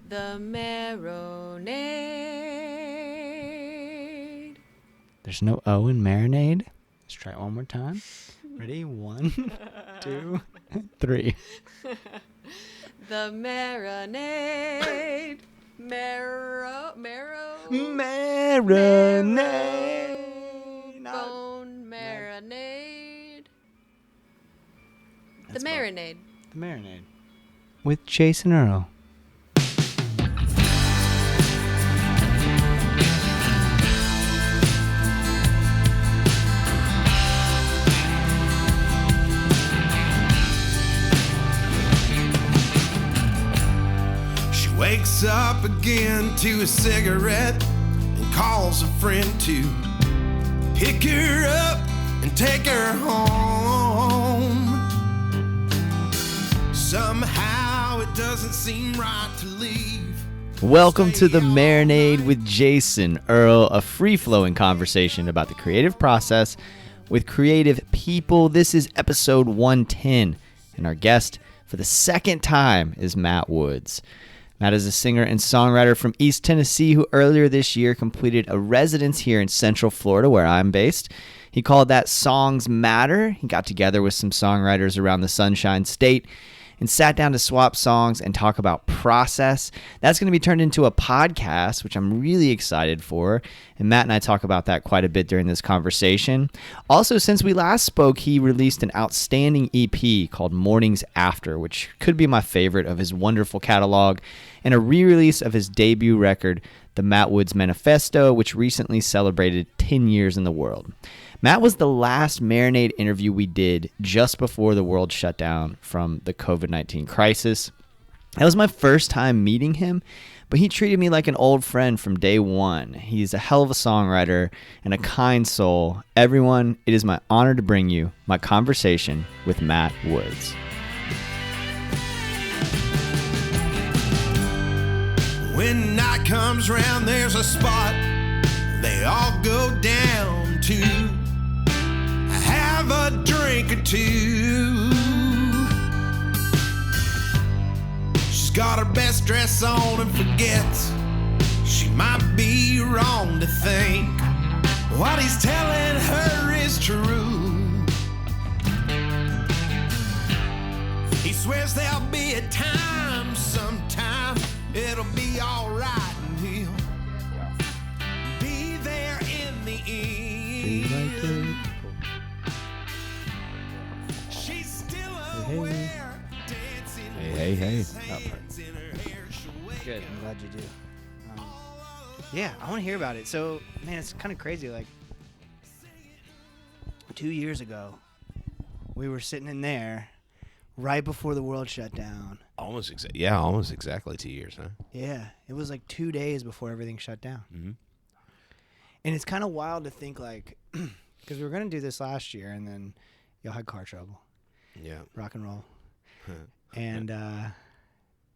The Marinade. There's no O in Marinade. Let's try it one more time. Ready? 1, 2, 3. The Marinade. Marinade. Bone marinade. That's The Marinade. The Marinade. With Jason Earle. Wakes up again to a cigarette and calls a friend to pick her up and take her home. Somehow it doesn't seem right to leave. Welcome to The Marinade with Jason Earle, a free-flowing conversation about the creative process with creative people. This is episode 110, and our guest for the second time is Matt Woods. Matt is a singer and songwriter from East Tennessee who earlier this year completed a residence here in Central Florida, where I'm based. He called that Songs Matter. He got together with some songwriters around the Sunshine State and sat down to swap songs and talk about process. That's going to be turned into a podcast, which I'm really excited for. And Matt and I talk about that quite a bit during this conversation. Also, since we last spoke, he released an outstanding EP called Mornings After, which could be my favorite of his wonderful catalog, and a re-release of his debut record, the Matt Woods Manifesto, which recently celebrated 10 years in the world. Matt was the last Marinade interview we did just before the world shut down from the COVID-19 crisis. That was my first time meeting him, but he treated me like an old friend from day one. He's a hell of a songwriter and a kind soul. Everyone, it is my honor to bring you my conversation with Matt Woods. When night comes round, there's a spot they all go down to. Have a drink or two. She's got her best dress on and forgets she might be wrong to think what he's telling her is true. He swears there'll be a time sometime it'll be alright and he'll be there in the end. Hey. Good. I'm glad you do. Yeah, I want to hear about it. So, man, it's kind of crazy. Like, 2 years ago, we were sitting in there right before the world shut down. Almost exactly 2 years, huh? Yeah, it was like 2 days before everything shut down. Mm-hmm. And it's kind of wild to think, like, because we were going to do this last year, and then y'all had car trouble. Yeah. Rock and roll. And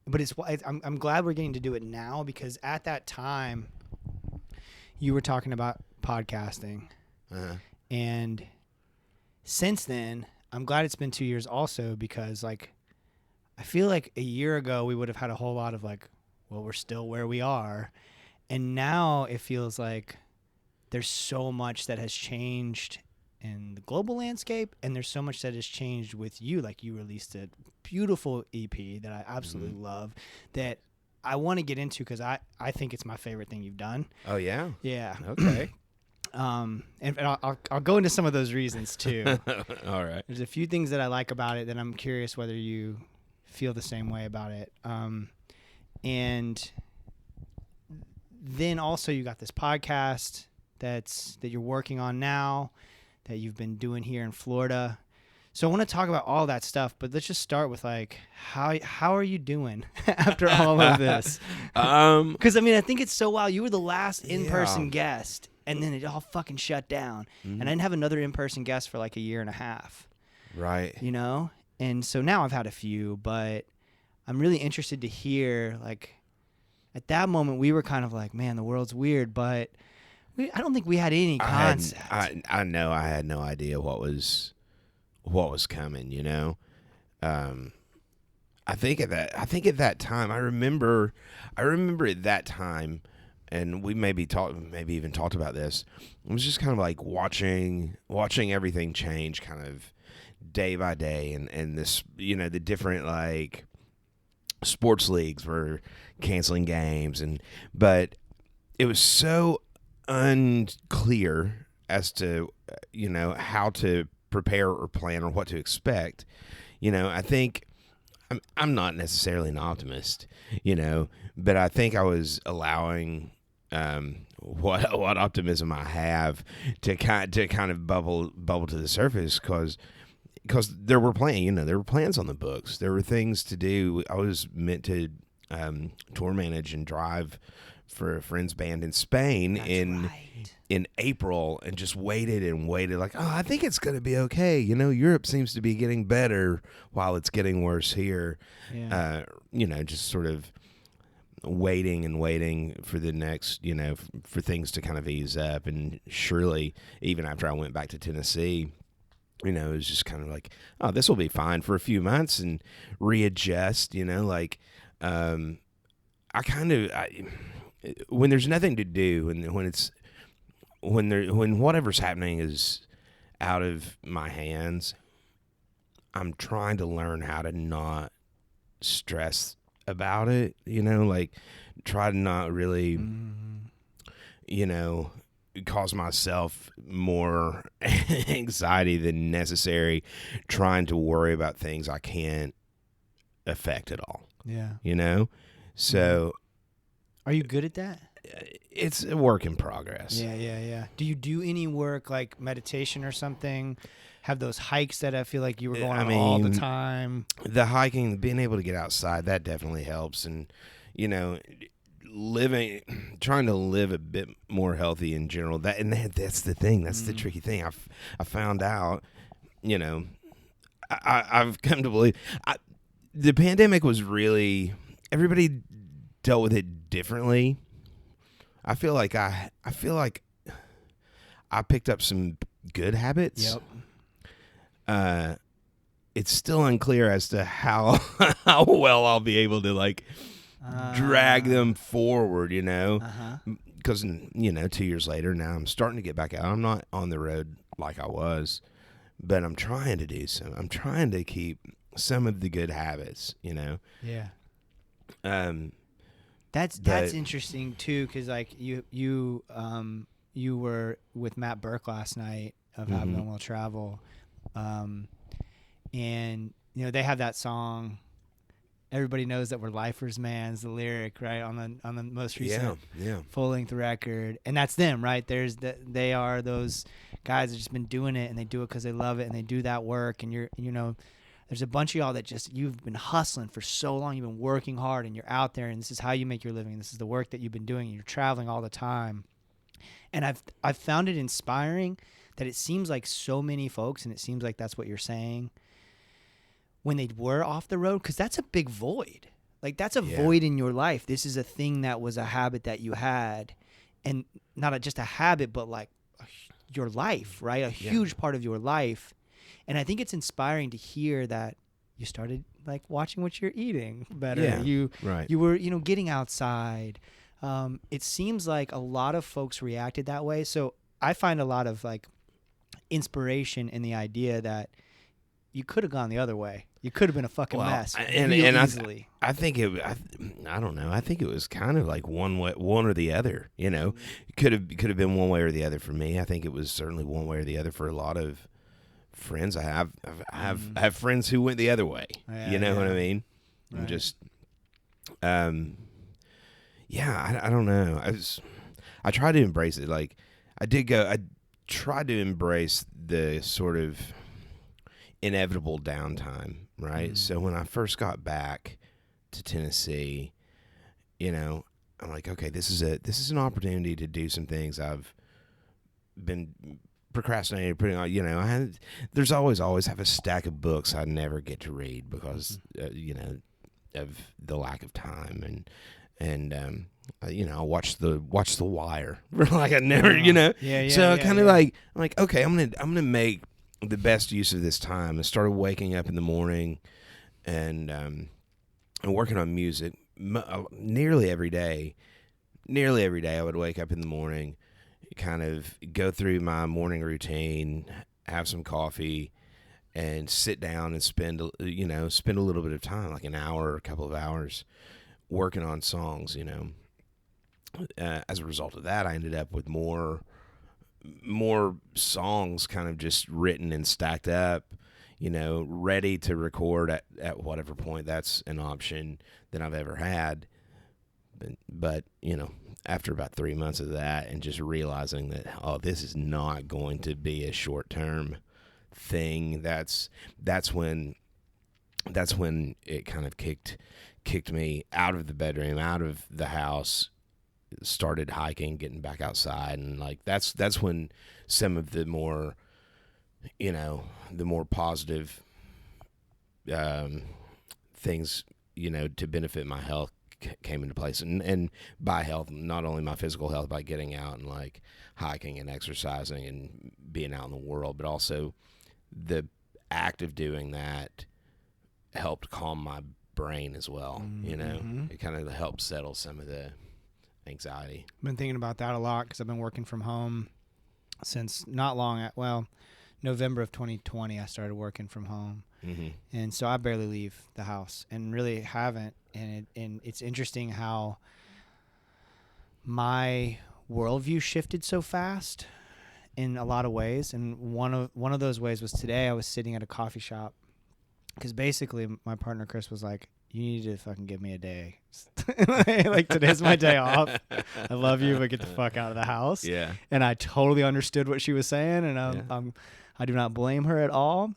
but I'm glad we're getting to do it now, because at that time you were talking about podcasting, and since then I'm glad it's been 2 years also, because like I feel like a year ago we would have had a whole lot of like, well, we're still where we are, and now it feels like there's so much that has changed in the global landscape, and there's so much that has changed with you. Like, you released a beautiful EP that I absolutely love, that I want to get into, because I think it's my favorite thing you've done. Oh yeah? Yeah. Okay. And I'll go into some of those reasons too. All right. There's a few things that I like about it that I'm curious whether you feel the same way about it. And then also you got this podcast that you're working on now, that you've been doing here in Florida. So I want to talk about all that stuff, but let's just start with like, how are you doing after all of this? Because I mean, I think it's so wild. You were the last in-person guest, and then it all fucking shut down. And I didn't have another in-person guest for like a year and a half. Right. You know? And so now I've had a few, but I'm really interested to hear, like, at that moment we were kind of like, man, the world's weird, but I don't think we had any concept. I know I had no idea what was coming, you know. I think at that time, I remember at that time, and we maybe even talked about this. It was just kind of like watching everything change, kind of day by day, and this, the different like sports leagues were canceling games, but it was so unclear as to how to prepare or plan or what to expect. I think I'm not necessarily an optimist, but I think I was allowing what optimism I have to kind of bubble to the surface, because there were plans on the books. There were things to do. I was meant to tour manage and drive for a friend's band in Spain in April, and just waited like, I think it's going to be okay. Europe seems to be getting better while it's getting worse here. Yeah. Just sort of waiting for the next, for things to kind of ease up. And surely, even after I went back to Tennessee, it was just kind of like, this will be fine for a few months and readjust, when there's nothing to do, and when whatever's happening is out of my hands, I'm trying to learn how to not stress about it, try to not really, cause myself more anxiety than necessary, trying to worry about things I can't affect at all. Yeah. So are you good at that? It's a work in progress. Yeah. Do you do any work like meditation or something? Have those hikes that I feel like you were going on all the time? The hiking, being able to get outside, that definitely helps. And, trying to live a bit more healthy in general. That's the thing. That's the tricky thing. I found out, I've come to believe the pandemic was really, everybody dealt with it differently. I feel like I picked up some good habits. Yep. It's still unclear as to how well I'll be able to drag them forward, because 2 years later now I'm starting to get back out. I'm not on the road like I was, but I'm trying to do some. I'm trying to keep some of the good habits, Yeah. That's interesting too, because like you were with Matt Burke last night of Abnormal Travel, and they have that song. Everybody knows that we're lifers, man's the lyric, right, on the most recent full length record, and that's them, right? They are those guys that just been doing it, and they do it because they love it, and they do that work, and there's a bunch of y'all that just, you've been hustling for so long, you've been working hard, and you're out there, and this is how you make your living, this is the work that you've been doing, and you're traveling all the time. And I've found it inspiring that it seems like so many folks, and it seems like that's what you're saying, when they were off the road, because that's a big void. Like, that's a void in your life. This is a thing that was a habit that you had, and not just a habit, but like your life, right? A huge part of your life. And I think it's inspiring to hear that you started like watching what you're eating better. Yeah, you were, getting outside. It seems like a lot of folks reacted that way. So I find a lot of like inspiration in the idea that you could have gone the other way. You could have been a fucking mess. Easily. I think I don't know. I think it was kind of like one or the other. It could have been one way or the other for me. I think it was certainly one way or the other for a lot of friends I have. I have friends who went the other way. What I mean? Right. Just, I don't know. I tried to embrace it. Like, I tried to embrace the sort of inevitable downtime, right? So when I first got back to Tennessee, I'm like, okay, this is an opportunity to do some things I've been procrastinating, putting on. There's always have a stack of books I never get to read because of the lack of time, and I watch the Wire like I never, So I'm like, okay, I'm gonna make the best use of this time. I started waking up in the morning and and working on music nearly every day. Nearly every day, I would wake up in the morning, kind of go through my morning routine, have some coffee, and sit down and spend a little bit of time, like an hour or a couple of hours, working on songs. As a result of that, I ended up with more songs kind of just written and stacked up, ready to record at whatever point that's an option than I've ever had. But after about 3 months of that and just realizing that, this is not going to be a short-term thing, that's when it kind of kicked me out of the bedroom, out of the house, started hiking, getting back outside, and like that's when some of the more positive things to benefit my health came into place. And by health, not only my physical health by getting out and like hiking and exercising and being out in the world, but also the act of doing that helped calm my brain as well. It kind of helped settle some of the anxiety. I've been thinking about that a lot because I've been working from home since not long November of 2020. I started working from home, and so I barely leave the house and really haven't. And it's interesting how my worldview shifted so fast in a lot of ways. And one of those ways was today. I was sitting at a coffee shop because basically my partner Chris was like, "You need to fucking give me a day. Like today's my day off. I love you, but get the fuck out of the house." Yeah. And I totally understood what she was saying, and I do not blame her at all.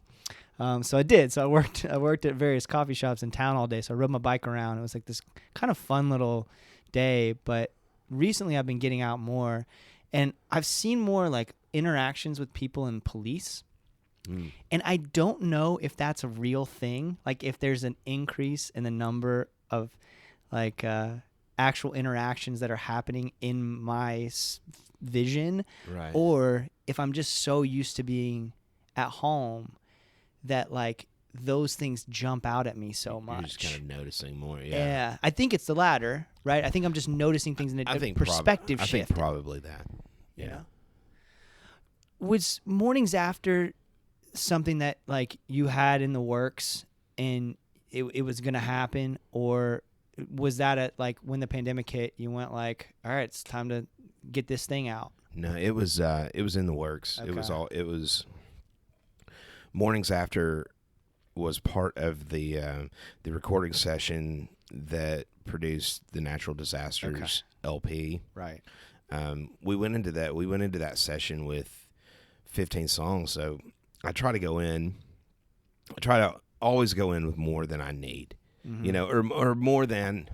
So I did. So I worked at various coffee shops in town all day. So I rode my bike around. It was like this kind of fun little day. But recently I've been getting out more, and I've seen more like interactions with people in police. And I don't know if that's a real thing. Like if there's an increase in the number of like actual interactions that are happening in my vision, right? Or if I'm just so used to being at home that like those things jump out at me so much. You're just kind of noticing more. Yeah. I think it's the latter, right? I think I'm just noticing things in a perspective shift. I think probably that. Yeah. Was Mornings After something that like you had in the works and it was going to happen, or was that at like when the pandemic hit, you went like, all right, it's time to get this thing out? No, it was in the works. Okay. It was Mornings After was part of the recording session that produced the Natural Disasters LP. Right. We went into that session with 15 songs. So I try to always go in with more than I need, or more than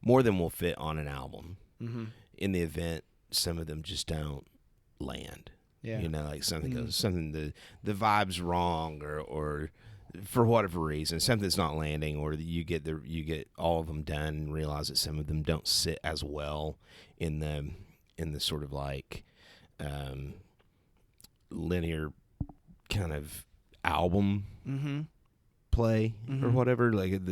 will fit on an album. In the event some of them just don't land. Yeah. Like something the vibe's wrong, or for whatever reason something's not landing, or you get all of them done and realize that some of them don't sit as well in the sort of like linear kind of album play or whatever. Like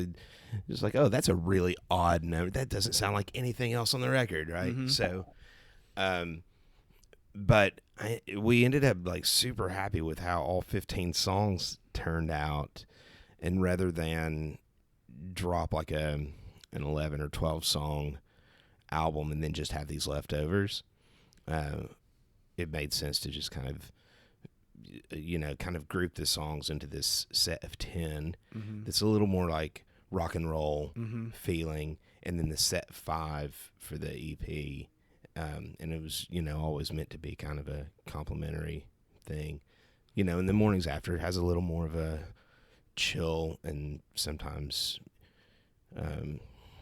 just like, oh, that's a really odd note. That doesn't sound like anything else on the record, right? So, but we ended up like super happy with how all 15 songs turned out, and rather than drop like an 11 or 12 song album and then just have these leftovers, it made sense to just kind of group the songs into this set of 10 that's a little more like rock and roll feeling, and then the set 5 for the EP. And it was, always meant to be kind of a complimentary thing, and the Mornings After has a little more of a chill and sometimes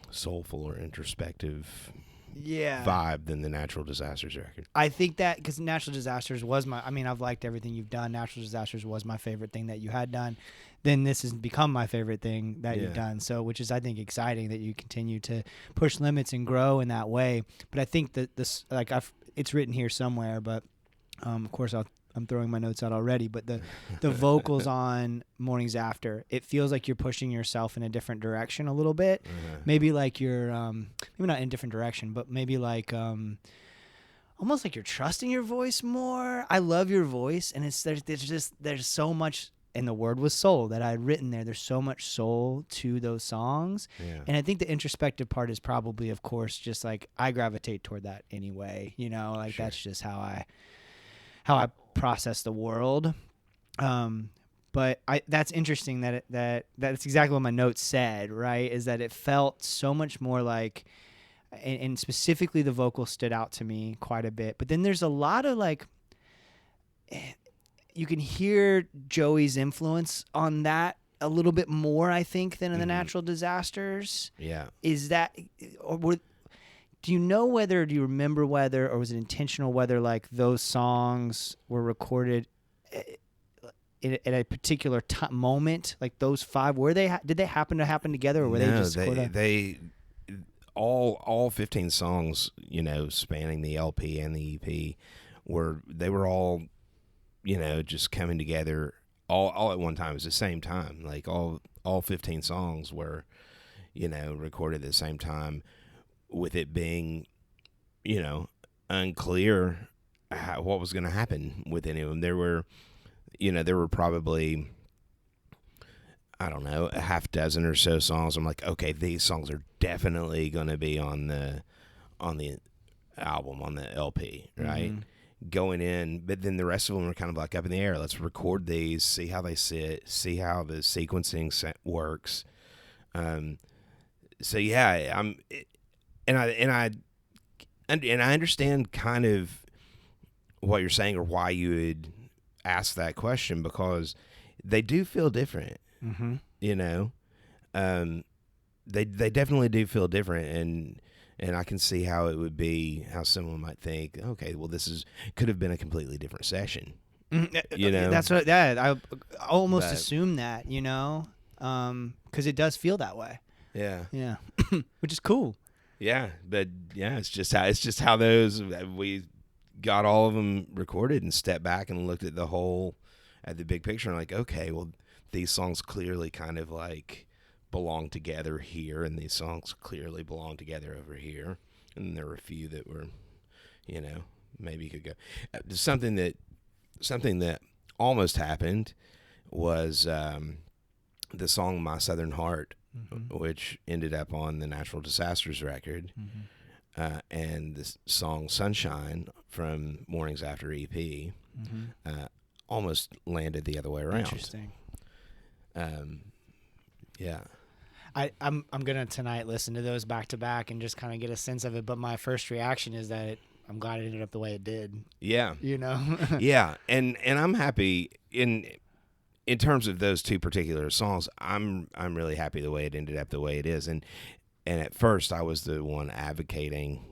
soulful or introspective vibe than the Natural Disasters record. I think that because Natural Disasters was I've liked everything you've done. Natural Disasters was my favorite thing that you had done. Then this has become my favorite thing that you've done. So, which is, I think, exciting that you continue to push limits and grow in that way. But I think that this, like, it's written here somewhere, but of course I I'm throwing my notes out already, but the vocals on Mornings After, it feels like you're pushing yourself in a different direction a little bit. Maybe like you're maybe not in a different direction, but maybe like almost like you're trusting your voice more. I love your voice, and there's so much, and the word was soul that I had written there. There's so much soul to those songs. Yeah. And I think the introspective part is probably, of course, just like I gravitate toward that anyway, like Sure. that's just how I process the world. But that's interesting that's exactly what my notes said, right? Is that it felt so much more like, and specifically the vocal stood out to me quite a bit. But then there's a lot of like, you can hear Joey's influence on that a little bit more, I think, than in the Natural Disasters. Yeah. Is that, do you remember whether, or was it intentional whether like those songs were recorded at a particular moment, like those 5? Did they happen to happen together, or were they just they all 15 songs, spanning the LP and the EP they were all, just coming together all at one time. It was the same time. Like all 15 songs were, recorded at the same time, with it being, unclear what was going to happen with any of them. There were probably, I don't know, a half dozen or so songs. I'm like, okay, these songs are definitely going to be on the album, on the LP, right? Going in, but then the rest of them are kind of like up in the air. Let's record these, see how they sit, see how the sequencing works. So yeah, I understand kind of what you're saying, or why you would ask that question, because they do feel different. They definitely do feel different, and I can see how it would be, how someone might think, okay, well, could have been a completely different session. That's what. I almost assume that, because it does feel that way. Yeah. Yeah, which is cool. Yeah, but yeah, it's just how those, we got all of them recorded and stepped back and looked at the big picture, and like, okay, well, these songs clearly kind of like belong together here, and these songs clearly belong together over here, and there were a few that were, maybe you could go. Something that almost happened was the song "My Southern Heart," which ended up on the Natural Disasters record, and the song "Sunshine" from Mornings After EP almost landed the other way around. Interesting. Yeah. I'm gonna tonight listen to those back to back and just kind of get a sense of it. But my first reaction is that I'm glad it ended up the way it did. Yeah. Yeah, and I'm happy in terms of those two particular songs. I'm really happy the way it ended up the way it is. And at first I was the one advocating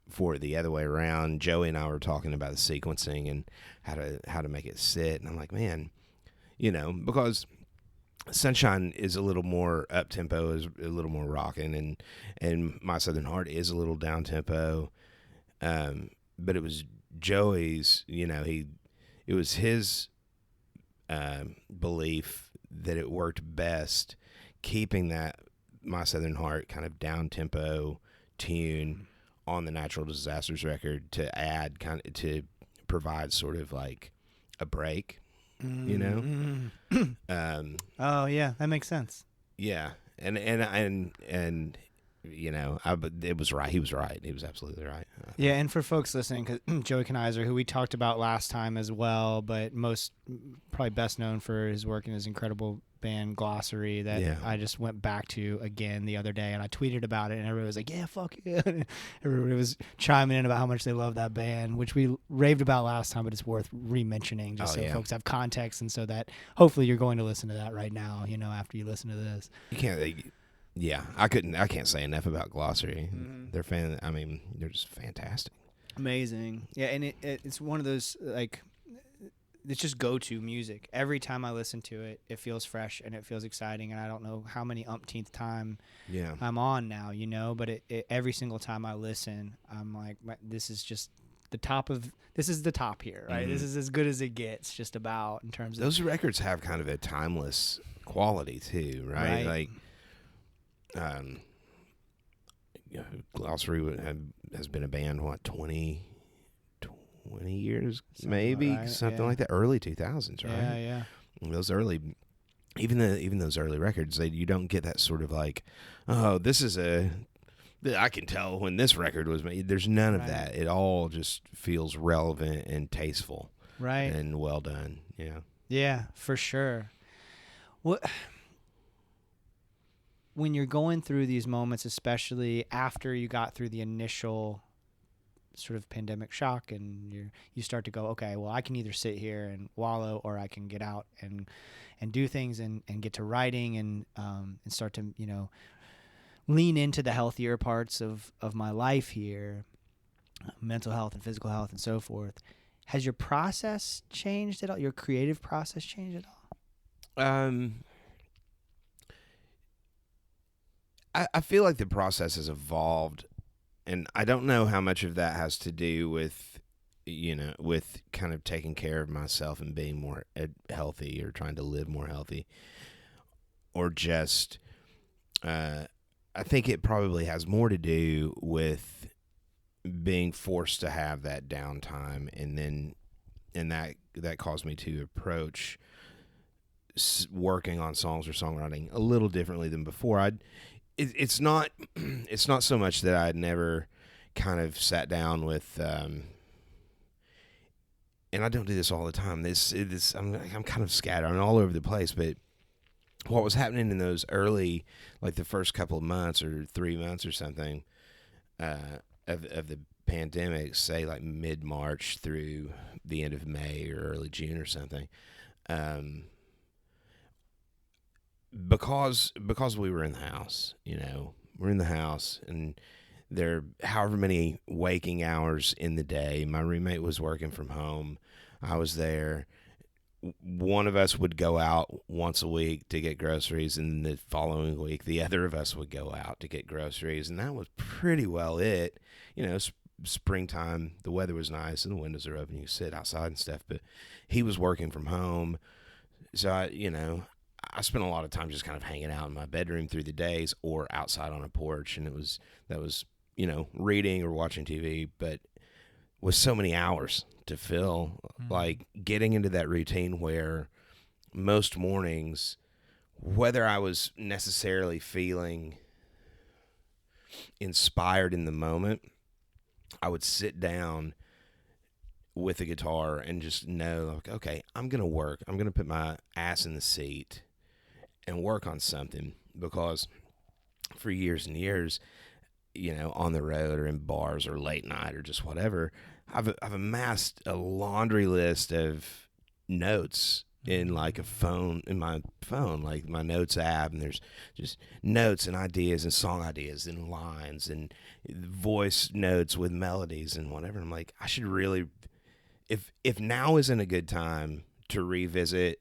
for it the other way around. Joey and I were talking about the sequencing and how to make it sit, and I'm like, man, because Sunshine is a little more up tempo, is a little more rocking, and My Southern Heart is a little down tempo. But it was Joey's, it was his belief that it worked best keeping that My Southern Heart kind of down tempo tune on the Natural Disasters record to to provide sort of like a break. Oh yeah, that makes sense. Yeah, and it was right. He was right. He was absolutely right. Yeah, and for folks listening, because Joey Kanizer, who we talked about last time as well, but probably best known for his work in his incredible band Glossary that I just went back to again the other day, and I tweeted about it, and everybody was like, yeah, fuck yeah. Everybody was chiming in about how much they love that band, which we raved about last time, but it's worth re-mentioning just folks have context, and so that hopefully you're going to listen to that right now, after you listen to this. You can't... Yeah, I can't say enough about Glossary. They're they're just fantastic. Amazing. Yeah, and it's one of those, like, it's just go-to music. Every time I listen to it, it feels fresh and it feels exciting, and I don't know how many umpteenth time I'm on now, but it every single time I listen, I'm like, this is just the top of this is the top here, right? This is as good as it gets, just about in terms of Those records have kind of a timeless quality too, right? Like, Glossary has been a band, what, 20 years, Something maybe right, something yeah. like that, early 2000s, right? Yeah. And those early, even those early records, you don't get that sort of like, oh, I can tell when this record was made. There's none of that. It all just feels relevant and tasteful, Right. and well done. Yeah. Yeah, for sure. What when you're going through these moments, especially after you got through the initial sort of pandemic shock, and you start to go, okay, well, I can either sit here and wallow, or I can get out and do things and get to writing and start to lean into the healthier parts of my life here, mental health and physical health and so forth. Has your process changed at all? Your creative process changed at all? I feel like the process has evolved, and I don't know how much of that has to do with, with kind of taking care of myself and being more healthy, or trying to live more healthy, or just, I think it probably has more to do with being forced to have that downtime, and that caused me to approach working on songs or songwriting a little differently than before. It's not so much that I'd never kind of sat down with, and I don't do this all the time. I'm kind of scattered. I'm all over the place, but what was happening in those early, like the first couple of months or 3 months or something, of the pandemic, say like mid-March through the end of May or early June or something, because we were in the house, we're in the house, and there however many waking hours in the day. My roommate was working from home. I was there. One of us would go out once a week to get groceries, and the following week the other of us would go out to get groceries, and that was pretty well it. Springtime, the weather was nice and the windows are open, you sit outside and stuff, but he was working from home, so I spent a lot of time just kind of hanging out in my bedroom through the days, or outside on a porch, and that was reading or watching TV, but with so many hours to fill, like getting into that routine where most mornings, whether I was necessarily feeling inspired in the moment, I would sit down with a guitar and just know, like, okay, I'm going to work. I'm going to put my ass in the seat and work on something, because for years and years, on the road or in bars or late night or just whatever, I've amassed a laundry list of notes in my phone, like my notes app, and there's just notes and ideas and song ideas and lines and voice notes with melodies and whatever. I'm like, I should really, if now isn't a good time to revisit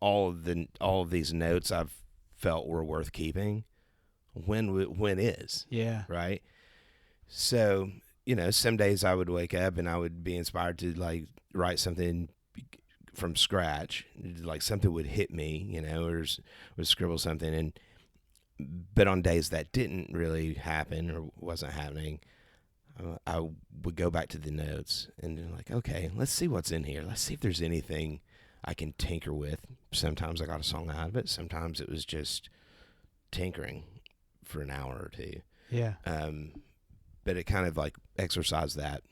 all of these notes I've felt were worth keeping, when is? Yeah. Right. So, some days I would wake up and I would be inspired to like write something from scratch, like something would hit me, or would scribble something, but on days that didn't really happen or wasn't happening, I would go back to the notes and like, okay, let's see what's in here. Let's see if there's anything I can tinker with. Sometimes I got a song out of it. Sometimes it was just tinkering for an hour or two. Yeah. But it kind of like exercised that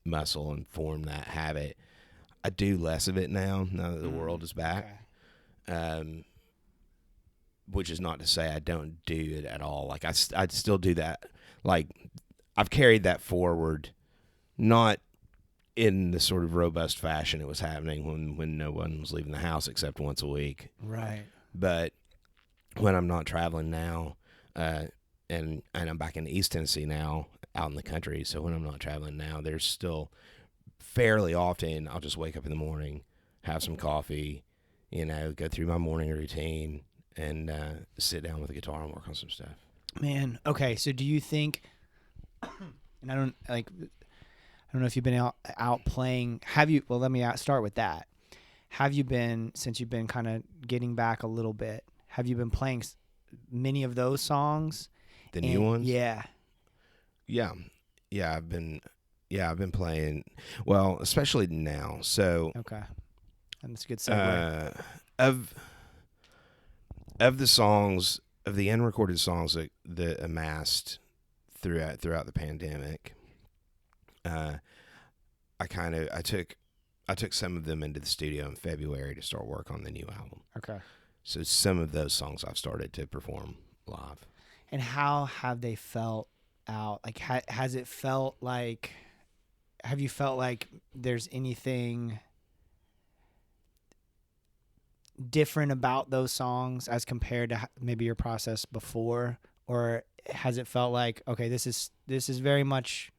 muscle and formed that habit. I do less of it now that the world is back. Okay. Which is not to say I don't do it at all. Like I'd still do that. Like I've carried that forward, not in the sort of robust fashion it was happening when no one was leaving the house except once a week. Right. But when I'm not traveling now, and I'm back in East Tennessee now, out in the country, so when I'm not traveling now, there's still fairly often I'll just wake up in the morning, have some coffee, go through my morning routine, and sit down with a guitar and work on some stuff. Man, okay, so do you think, and I don't don't know if you've been out playing. Have you? Well, let me start with that. Have you been, since you've been kind of getting back a little bit, have you been playing many of those songs? The new ones? Yeah. Yeah. I've been playing, well, especially now. So Okay. And that's a good segue. Of the songs, of the unrecorded songs that amassed throughout the pandemic, I took some of them into the studio in February to start work on the new album. Okay. So some of those songs I've started to perform live. And how have they felt out? Like, has it felt like, have you felt like there's anything different about those songs as compared to maybe your process before? Or has it felt like, okay, this is very much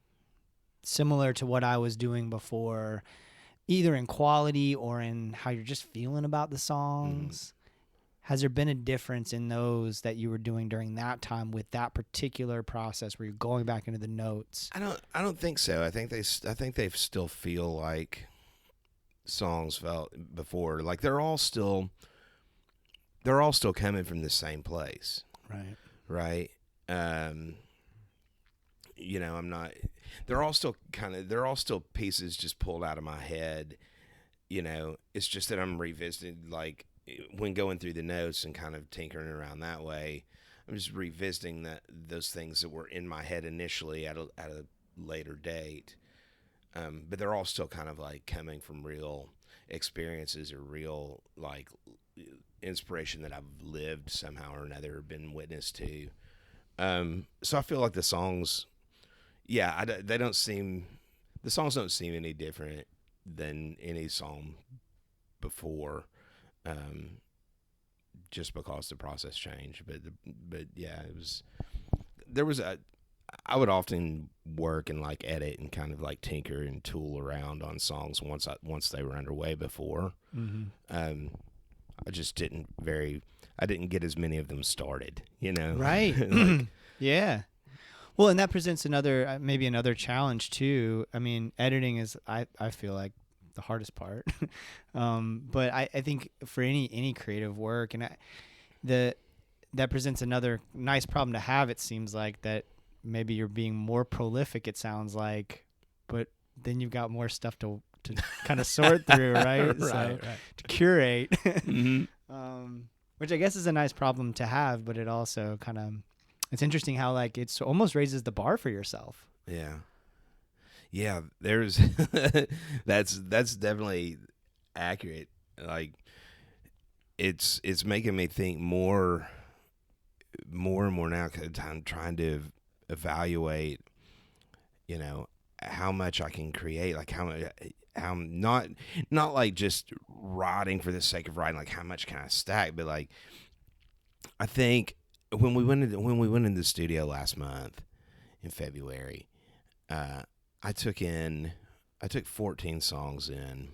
similar to what I was doing before, either in quality or in how you're just feeling about the songs? Has there been a difference in those that you were doing during that time with that particular process where you're going back into the notes? I don't think so. I think they still feel like songs felt before. Like they're all still coming from the same place. Right. You know, I'm not. They're all still pieces just pulled out of my head. You know, it's just that I'm revisiting, like, when going through the notes and kind of tinkering around that way, I'm just revisiting those things that were in my head initially at a later date. But they're all still kind of like coming from real experiences or real like inspiration that I've lived somehow or another, been witness to. So I feel like the songs, the songs don't seem any different than any song before. Just because the process changed, but yeah, I would often work and like edit and kind of like tinker and tool around on songs once they were underway before. I just didn't get as many of them started, you know? Right. Like, yeah. Well, and that presents maybe another challenge too. I mean, editing is, I feel like, the hardest part. But I think for any creative work, and that presents another nice problem to have. It seems like that maybe you're being more prolific, it sounds like, but then you've got more stuff to kind of sort through, right? Right. To curate, mm-hmm. Which I guess is a nice problem to have, but it also kind of, it's interesting how like it's almost raises the bar for yourself. Yeah, there's that's definitely accurate. Like it's making me think more and more now, 'cause I'm trying to evaluate, you know, how much I can create, like how not like just writing for the sake of writing, like how much can I stack, but like I think when we went into the studio last month in February, I took 14 songs in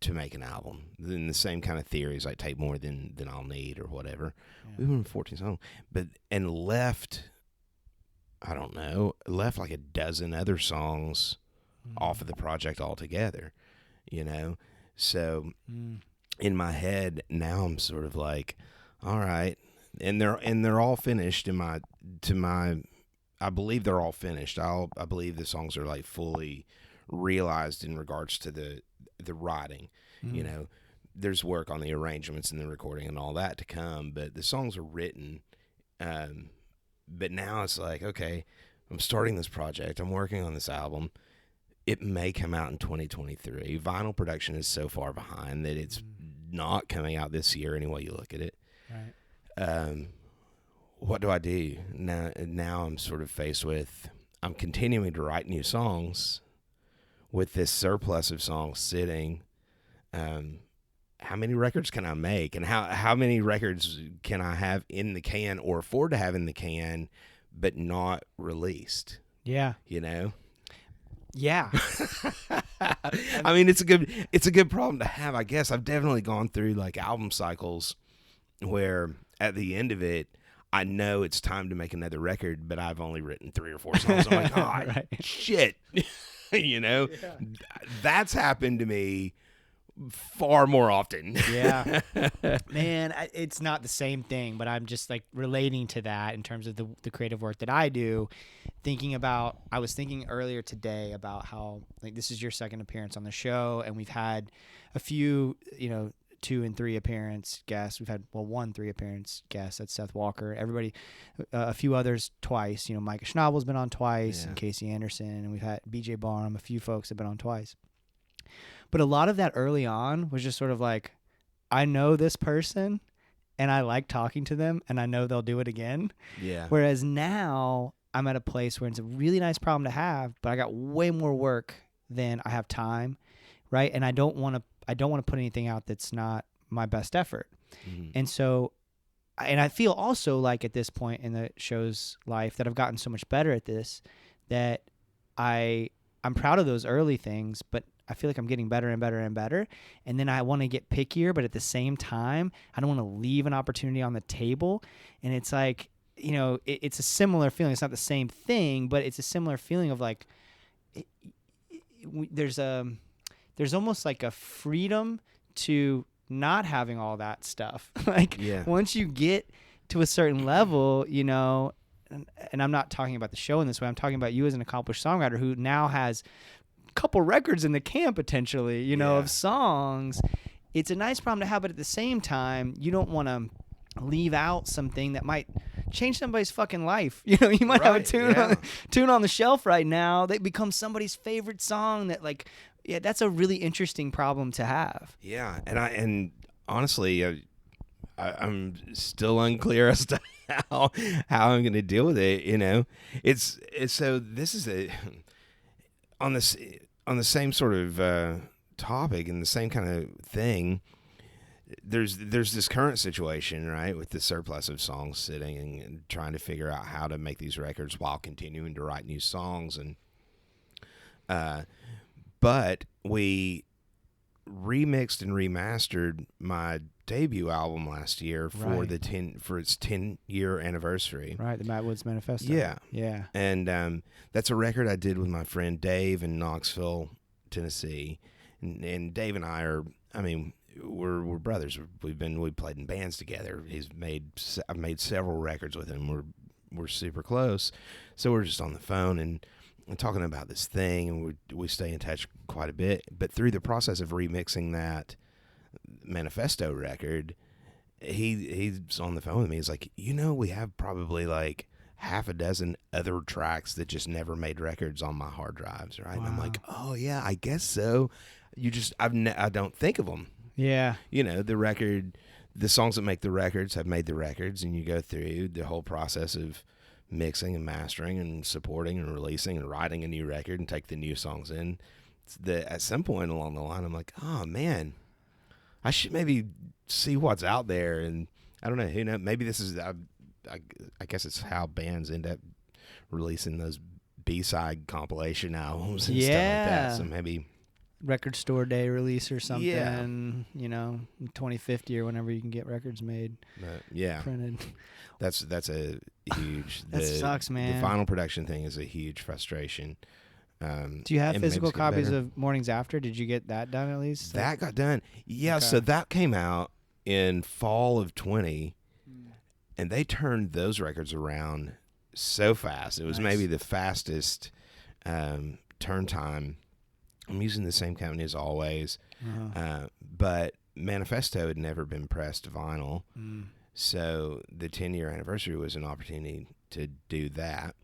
to make an album. In the same kind of theories, like take more than I'll need or whatever. Yeah. We went 14 songs, and left like a dozen other songs off of the project altogether, you know? So in my head now I'm sort of like, all right, and they're all finished I believe they're all finished. I believe the songs are like fully realized in regards to the writing. You know, there's work on the arrangements and the recording and all that to come, but the songs are written. But now it's like, okay, I'm starting this project. I'm working on this album. It may come out in 2023. Vinyl production is so far behind that it's not coming out this year any way you look at it. Right. What do I do? Now I'm sort of faced with, I'm continuing to write new songs with this surplus of songs sitting. How many records can I make? And how many records can I have in the can or afford to have in the can but not released? Yeah. You know? Yeah. I mean, it's a good problem to have, I guess. I've definitely gone through like album cycles where at the end of it, I know it's time to make another record, but I've only written 3 or 4 songs. I'm like, oh, Right. shit. You know, that's happened to me far more often. Yeah. Man, it's not the same thing, but I'm just like relating to that in terms of the creative work that I do. I was thinking earlier today about how like this is your second appearance on the show, and we've had a few, 2 and 3 appearance guests. We've had 1 3 appearance guest. That's Seth Walker. Everybody, a few others twice. Micah Schnabel's been on twice, and Casey Anderson, and we've had BJ Barnum. A few folks have been on twice. But a lot of that early on was just sort of like, I know this person, and I like talking to them, and I know they'll do it again. Yeah. Whereas now I'm at a place where it's a really nice problem to have, but I got way more work than I have time, right? And I don't want to put anything out that's not my best effort. Mm-hmm. And so, and I feel also like at this point in the show's life that I've gotten so much better at this that I'm proud of those early things, but I feel like I'm getting better and better and better. And then I want to get pickier, but at the same time, I don't want to leave an opportunity on the table. And it's like, it's a similar feeling. It's not the same thing, but it's a similar feeling of like, there's almost like a freedom to not having all that stuff. Once you get to a certain level, and I'm not talking about the show in this way. I'm talking about you as an accomplished songwriter who now has couple records in the can potentially, of songs. It's a nice problem to have, but at the same time, you don't want to leave out something that might change somebody's fucking life. You might have a tune on the shelf right now that becomes somebody's favorite song that that's a really interesting problem to have. Yeah, and honestly, I'm still unclear as to how I'm going to deal with it. It's so this is on the same sort of topic and the same kind of thing. There's this current situation, right, with the surplus of songs sitting and trying to figure out how to make these records while continuing to write new songs. And but we remixed and remastered my debut album last year for its 10-year anniversary. Right, the Matt Woods Manifesto. Yeah. And that's a record I did with my friend Dave in Knoxville, Tennessee. And Dave and I we're brothers. We played in bands together. I've made several records with him. We're super close. So we're just on the phone and talking about this thing, and we stay in touch quite a bit. But through the process of remixing that Manifesto record, he's on the phone with me. He's like, we have probably like half a dozen other tracks that just never made records on my hard drives, right? Wow. And I'm like, oh yeah, I guess so. I don't think of them. Yeah. The songs that make the records have made the records, and you go through the whole process of mixing and mastering and supporting and releasing and writing a new record and take the new songs in. At some point along the line, I'm like, oh man, I should maybe see what's out there. And I don't know, maybe this is, I guess it's how bands end up releasing those B-side compilation albums and stuff like that. So maybe record store day release or something, 2050 or whenever you can get records made, printed. That's a huge. That sucks, man. The final production thing is a huge frustration. Do you have physical copies of Mornings After? Did you get that done at least? That got done. Yeah, okay. So that came out in fall of 20, and they turned those records around so fast. It was maybe the fastest turn time. I'm using the same company as always, but Manifesto had never been pressed vinyl. So the 10-year anniversary was an opportunity to do that.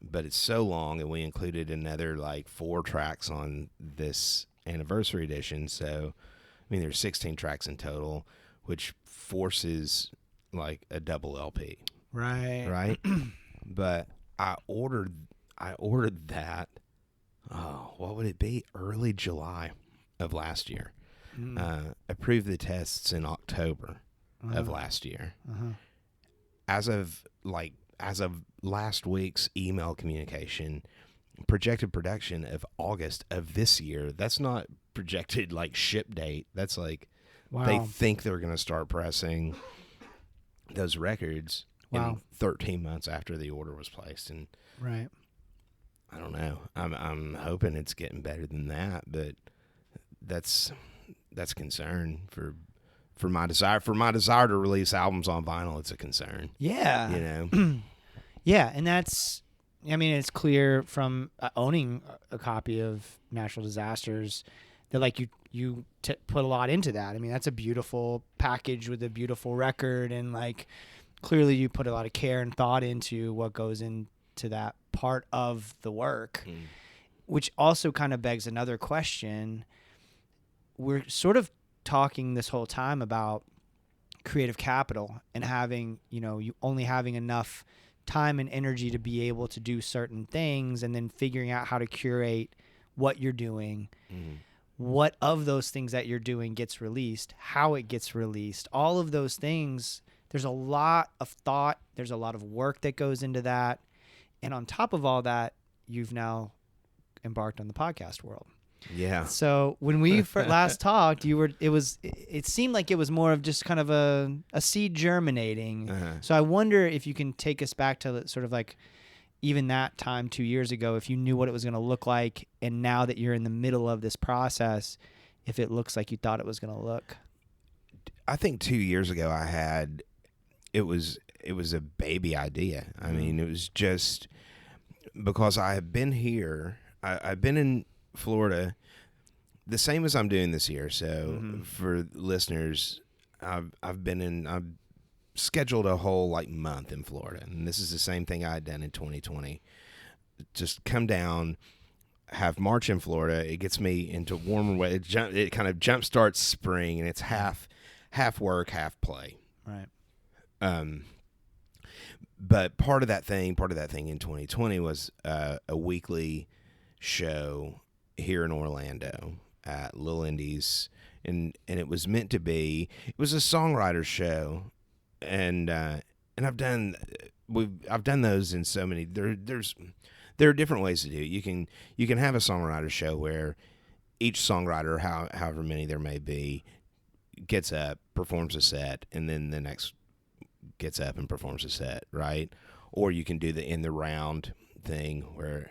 But it's so long, and we included another 4 tracks on this anniversary edition. So, there's 16 tracks in total, which forces a double LP. Right. But I ordered that. Oh, what would it be? Early July of last year. Approved the tests in October of last year. As of last week's email communication, projected production of August of this year. That's not projected ship date. That's they think they're going to start pressing those records Wow. in 13 months after the order was placed. And Right. I don't know. I'm hoping it's getting better than that, but that's concern for my desire to release albums on vinyl. It's a concern. Yeah. You know. Yeah, and that's, I mean, it's clear from owning a copy of Natural Disasters that like you put a lot into that. I mean, that's a beautiful package with a beautiful record, and like clearly you put a lot of care and thought into what goes into that part of the work, which also kind of begs another question. We're sort of talking this whole time about creative capital and having, you only having enough time and energy to be able to do certain things, and then figuring out how to curate what you're doing, what of those things that you're doing gets released, how it gets released, all of those things. There's a lot of thought. There's a lot of work that goes into that. And on top of all that, you've now embarked on the podcast world. Yeah. So when we last talked, it seemed like it was more of just kind of a seed germinating. So I wonder if you can take us back to sort of like even that time 2 years ago, if you knew what it was going to look like, and now that you're in the middle of this process, if it looks like you thought it was going to look. I think 2 years ago it was a baby idea. I mean, it was just because I have been here. I've been in Florida the same as I'm doing this year. So for listeners, I've scheduled a whole like month in Florida, and this is the same thing I had done in 2020. Just come down, have March in Florida. It gets me into warmer weather. It kind of jump starts spring, and it's half work, half play. Right. But part of that thing in 2020 was a weekly show here in Orlando at Little Indies, and it was meant to be. It was a songwriter show, and I've done those in so many. There are different ways to do it. You can have a songwriter show where each songwriter, however many there may be, gets up, performs a set, and then the next gets up and performs a set, right? Or you can do the in the round thing where,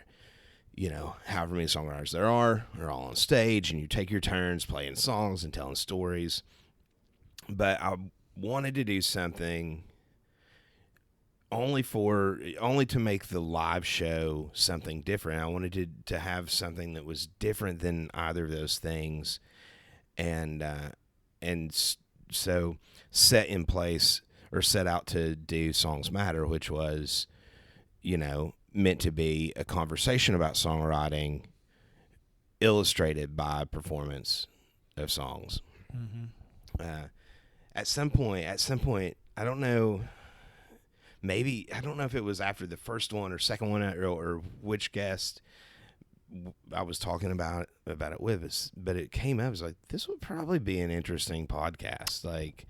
however many songwriters there are all on stage, and you take your turns playing songs and telling stories. But I wanted to do something only to make the live show something different. I wanted to have something that was different than either of those things, and so set in place, or set out to do Songs Matter, which was, meant to be a conversation about songwriting illustrated by performance of songs. At some point, I don't know if it was after the first one or second one, or which guest I was talking about it with us, but it came up. I was like, this would probably be an interesting podcast. Like,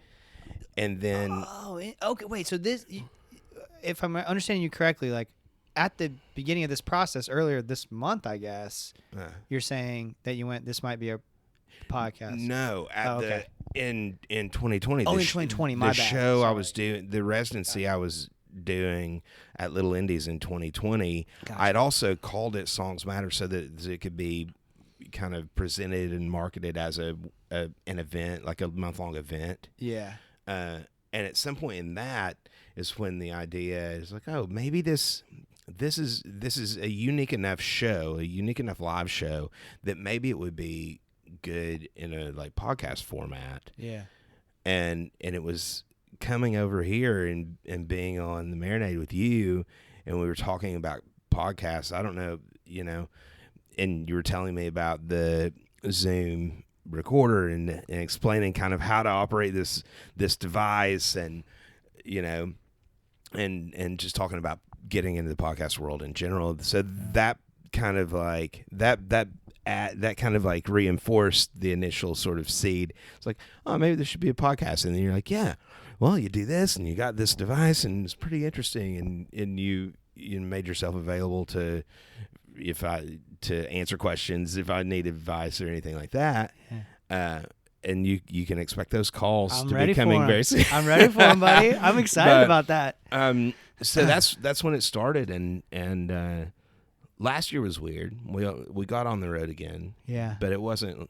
and then Okay, wait. So this, if I'm understanding you correctly, like at the beginning of this process earlier this month, I guess you're saying that you went, this might be a podcast. No, in 2020. Oh, in 2020. My bad. The show Sorry. I was doing, the residency I was doing at Little Indies in 2020. Gotcha. I'd also called it Songs Matter so that it could be kind of presented and marketed as an event, like a month-long event. Yeah. And at some point in that is when the idea is like, oh, maybe this is a unique enough show, a unique enough live show that maybe it would be good in a like podcast format. Yeah. And it was coming over here and being on the Marinade with you, and we were talking about podcasts. I don't know, and you were telling me about the Zoom recorder and explaining kind of how to operate this device, and and just talking about getting into the podcast world in general. So that kind of like that kind of like reinforced the initial sort of seed. It's like, oh, maybe there should be a podcast, and then you're like, yeah, well, you do this and you got this device and it's pretty interesting, and you made yourself available to answer questions if I need advice or anything like that. Yeah. and you can expect those calls I'm to ready be coming for 'em. very soon. I'm ready for them, buddy. I'm excited But, about that. So that's when it started, and last year was weird. We got on the road again. Yeah. But it wasn't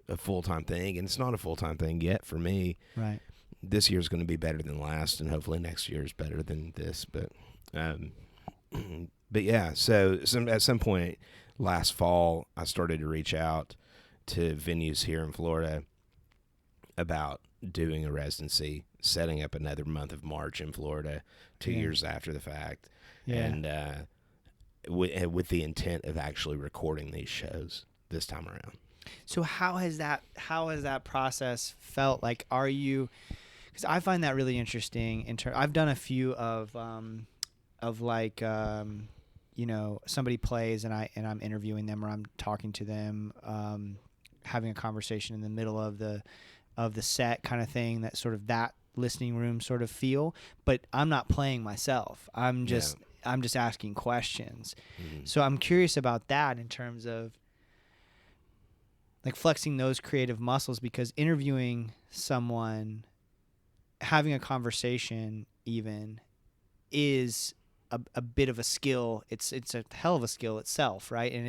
a full-time thing, and it's not a full-time thing yet for me. Right. This year's going to be better than last, and hopefully next year is better than this. But yeah. So at some point last fall, I started to reach out to venues here in Florida about doing a residency, setting up another month of March in Florida 2 years after the fact, and with the intent of actually recording these shows this time around. So how has that process felt? Like, are you? Because I find that really interesting. I've done a few of like somebody plays and I'm interviewing them or I'm talking to them, having a conversation in the middle of the set kind of thing, that sort of that listening room sort of feel. But I'm not playing myself. I'm just asking questions. Mm-hmm. So I'm curious about that in terms of like flexing those creative muscles, because interviewing someone, having a conversation even, is a bit of a skill. It's a hell of a skill itself, right? And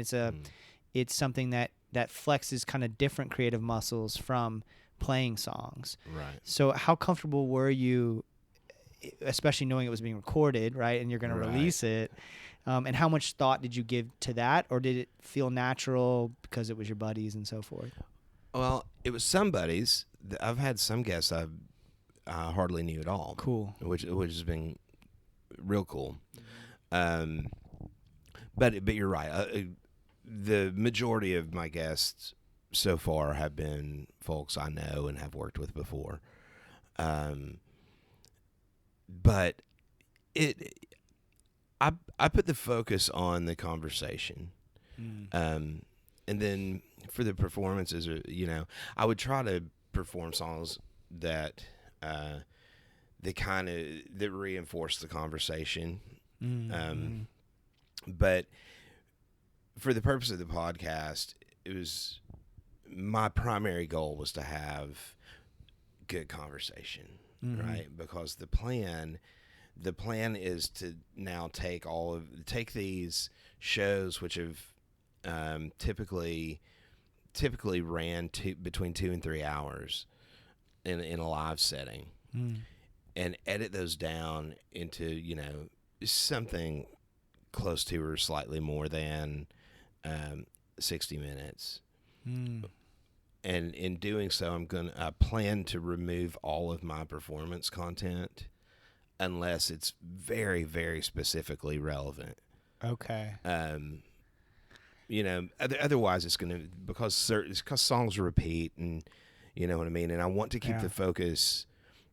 it's something that flexes kind of different creative muscles from playing songs. Right. So how comfortable were you, especially knowing it was being recorded, right? And you're going to release it. And how much thought did you give to that, or did it feel natural because it was your buddies and so forth? Well, it was some buddies. I've had some guests I hardly knew at all. Cool. Which has been real cool. But you're right. The majority of my guests so far have been folks I know and have worked with before. But I put the focus on the conversation. And then for the performances, I would try to perform songs that that reinforce the conversation. But for the purpose of the podcast, my primary goal was to have good conversation, right? Because the plan is to now take these shows, which have typically ran between 2 and 3 hours in a live setting, and edit those down into something close to or slightly more than 60 minutes. And in doing so, I plan to remove all of my performance content unless it's very, very specifically relevant. Okay. Otherwise it's going to, because songs repeat, and you know what I mean? And I want to keep the focus.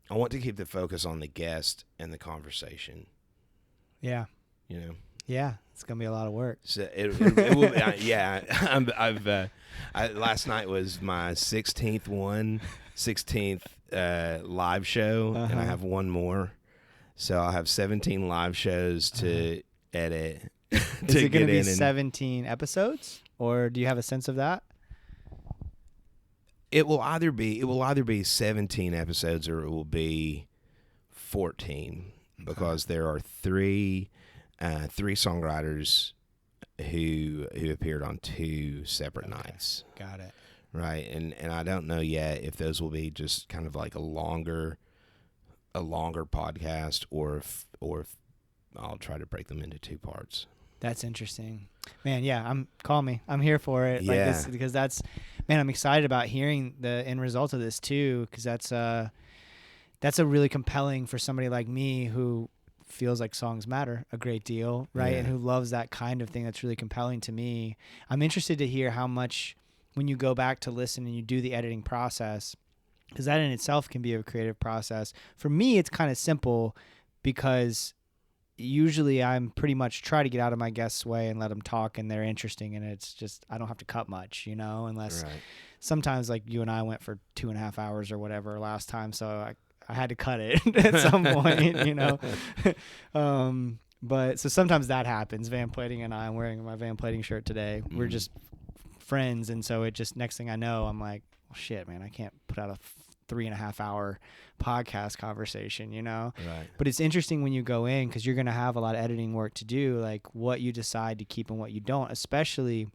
I want to keep the focus on the guest and the conversation. Yeah. Yeah, it's gonna be a lot of work. So it will be, last night was my 16th live show, and I have one more, so I'll have 17 live shows to edit. Is it gonna be 17 episodes, or do you have a sense of that? It will either be 17 episodes or it will be 14, because there are three songwriters who appeared on 2 separate nights. Got it. Right, and I don't know yet if those will be just kind of like a longer podcast, or if I'll try to break them into 2 parts. That's interesting, man. Yeah, call me. I'm here for it. Yeah. Like this, because I'm excited about hearing the end result of this too, because that's a really compelling for somebody like me who feels like songs matter a great deal, right? Yeah. And who loves that kind of thing. That's really compelling to me. I'm interested to hear how much, when you go back to listen and you do the editing process, because that in itself can be a creative process. For me, it's kind of simple, because usually I'm pretty much try to get out of my guest's way and let them talk, and they're interesting, and it's just, I don't have to cut much, unless sometimes like you and I went for 2.5 hours or whatever last time. So I had to cut it at some point, but so sometimes that happens. Van Plating and I'm wearing my Van Plating shirt today. We're just friends. And so it just, next thing I know, I'm like, well, shit, man, I can't put out a 3.5 hour podcast conversation, you know? Right. But it's interesting when you go in, because you're going to have a lot of editing work to do, like what you decide to keep and what you don't, especially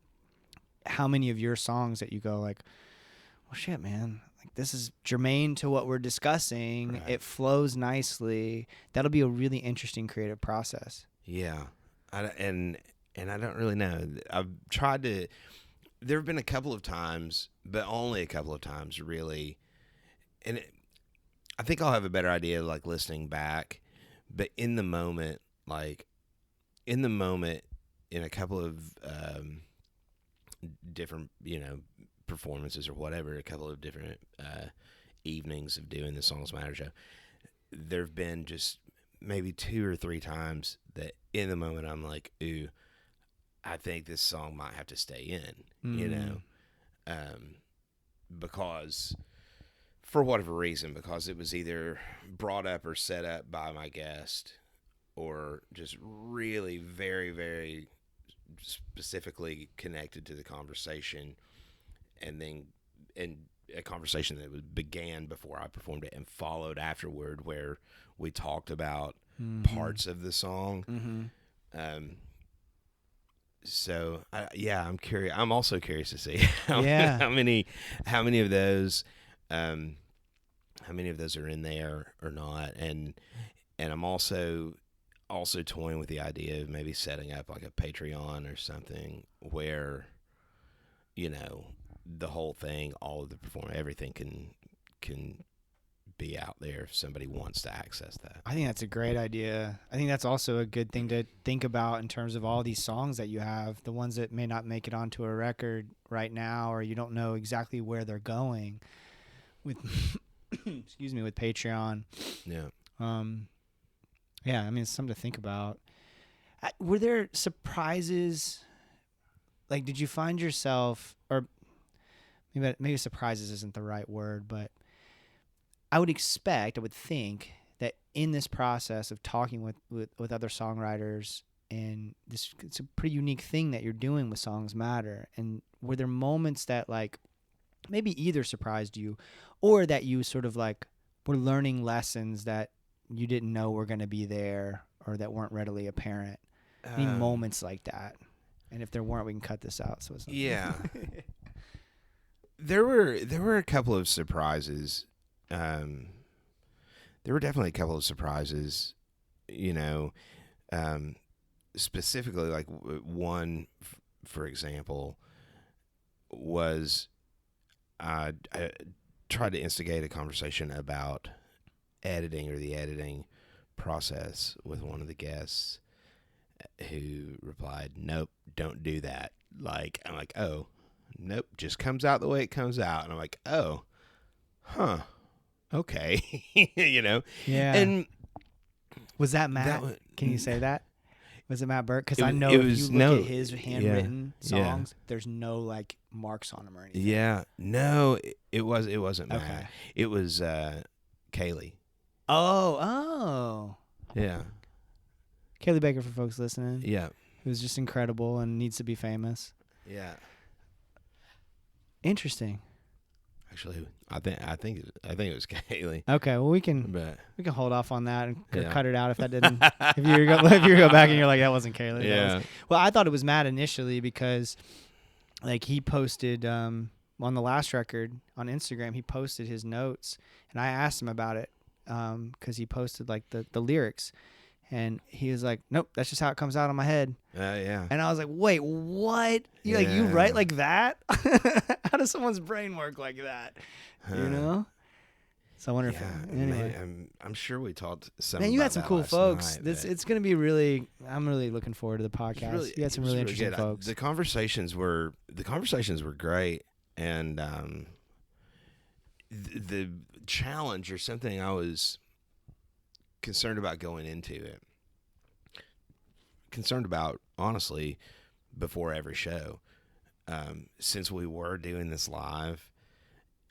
how many of your songs that you go like, well, shit, man, like this is germane to what we're discussing. Right. It flows nicely. That'll be a really interesting creative process. Yeah. And I don't really know. I've tried to. There have been a couple of times, but only a couple of times, really. And I think I'll have a better idea, like listening back. But in the moment, in a couple of different, performances or whatever, a couple of different evenings of doing the Songs Matter show, there have been just maybe 2 or 3 times that in the moment I'm like, ooh, I think this song might have to stay in, because for whatever reason, because it was either brought up or set up by my guest, or just really very, very specifically connected to the conversation, and a conversation that began before I performed it and followed afterward, where we talked about parts of the song. So I'm curious. I'm also curious to see how many of those are in there or not, and I'm also toying with the idea of maybe setting up like a Patreon or something where, the whole thing, all of the performance, everything can be out there if somebody wants to access that. I think that's a great idea. I think that's also a good thing to think about in terms of all these songs that you have, the ones that may not make it onto a record right now, or you don't know exactly where they're going with, with Patreon. Yeah. Yeah, I mean, it's something to think about. Were there surprises? Like, did you find yourself, or maybe surprises isn't the right word, but I would think that in this process of talking with other songwriters, and it's a pretty unique thing that you're doing with Songs Matter. And were there moments that like maybe either surprised you, or that you sort of like were learning lessons that you didn't know were going to be there, or that weren't readily apparent? Any moments like that? And if there weren't, we can cut this out. So it's not There were a couple of surprises. There were definitely a couple of surprises, specifically like one, for example, was I tried to instigate a conversation about editing, or the editing process, with one of the guests, who replied, "Nope, don't do that." I'm like, oh, nope, just comes out the way it comes out. And I'm like, oh, huh, okay. Yeah. And was that Matt? Can you say that? Was it Matt Burke? Because I know it if was, you look at his handwritten songs, yeah. there's no like marks on them or anything. Yeah. No, it wasn't Matt. Okay. It was Kaylee. Oh. Yeah. Kaylee Baker, for folks listening. Yeah. Who's just incredible and needs to be famous. Yeah. Interesting. Actually, I think it was Kaylee. Okay, well we can But hold off on that and Yeah. cut it out if that didn't. if you go back and you're like, that wasn't Kaylee. Yeah. Well, I thought it was Matt initially because, like, he posted on the last record on Instagram. He posted his notes, and I asked him about it because he posted like the lyrics, and he was like, "Nope, that's just how it comes out on my head." Yeah. And I was like, "Wait, what? You Yeah. write like that? How does someone's brain work like that? You know?" So I wonder if anyway. I'm sure we talked some. Man, you about had some that cool last folks. night, It's going to be really. I'm really looking forward to the podcast. You had some really interesting good. folks. The conversations were great, and the challenge, or something I was concerned about going into it. Concerned about, honestly, before every show, since we were doing this live,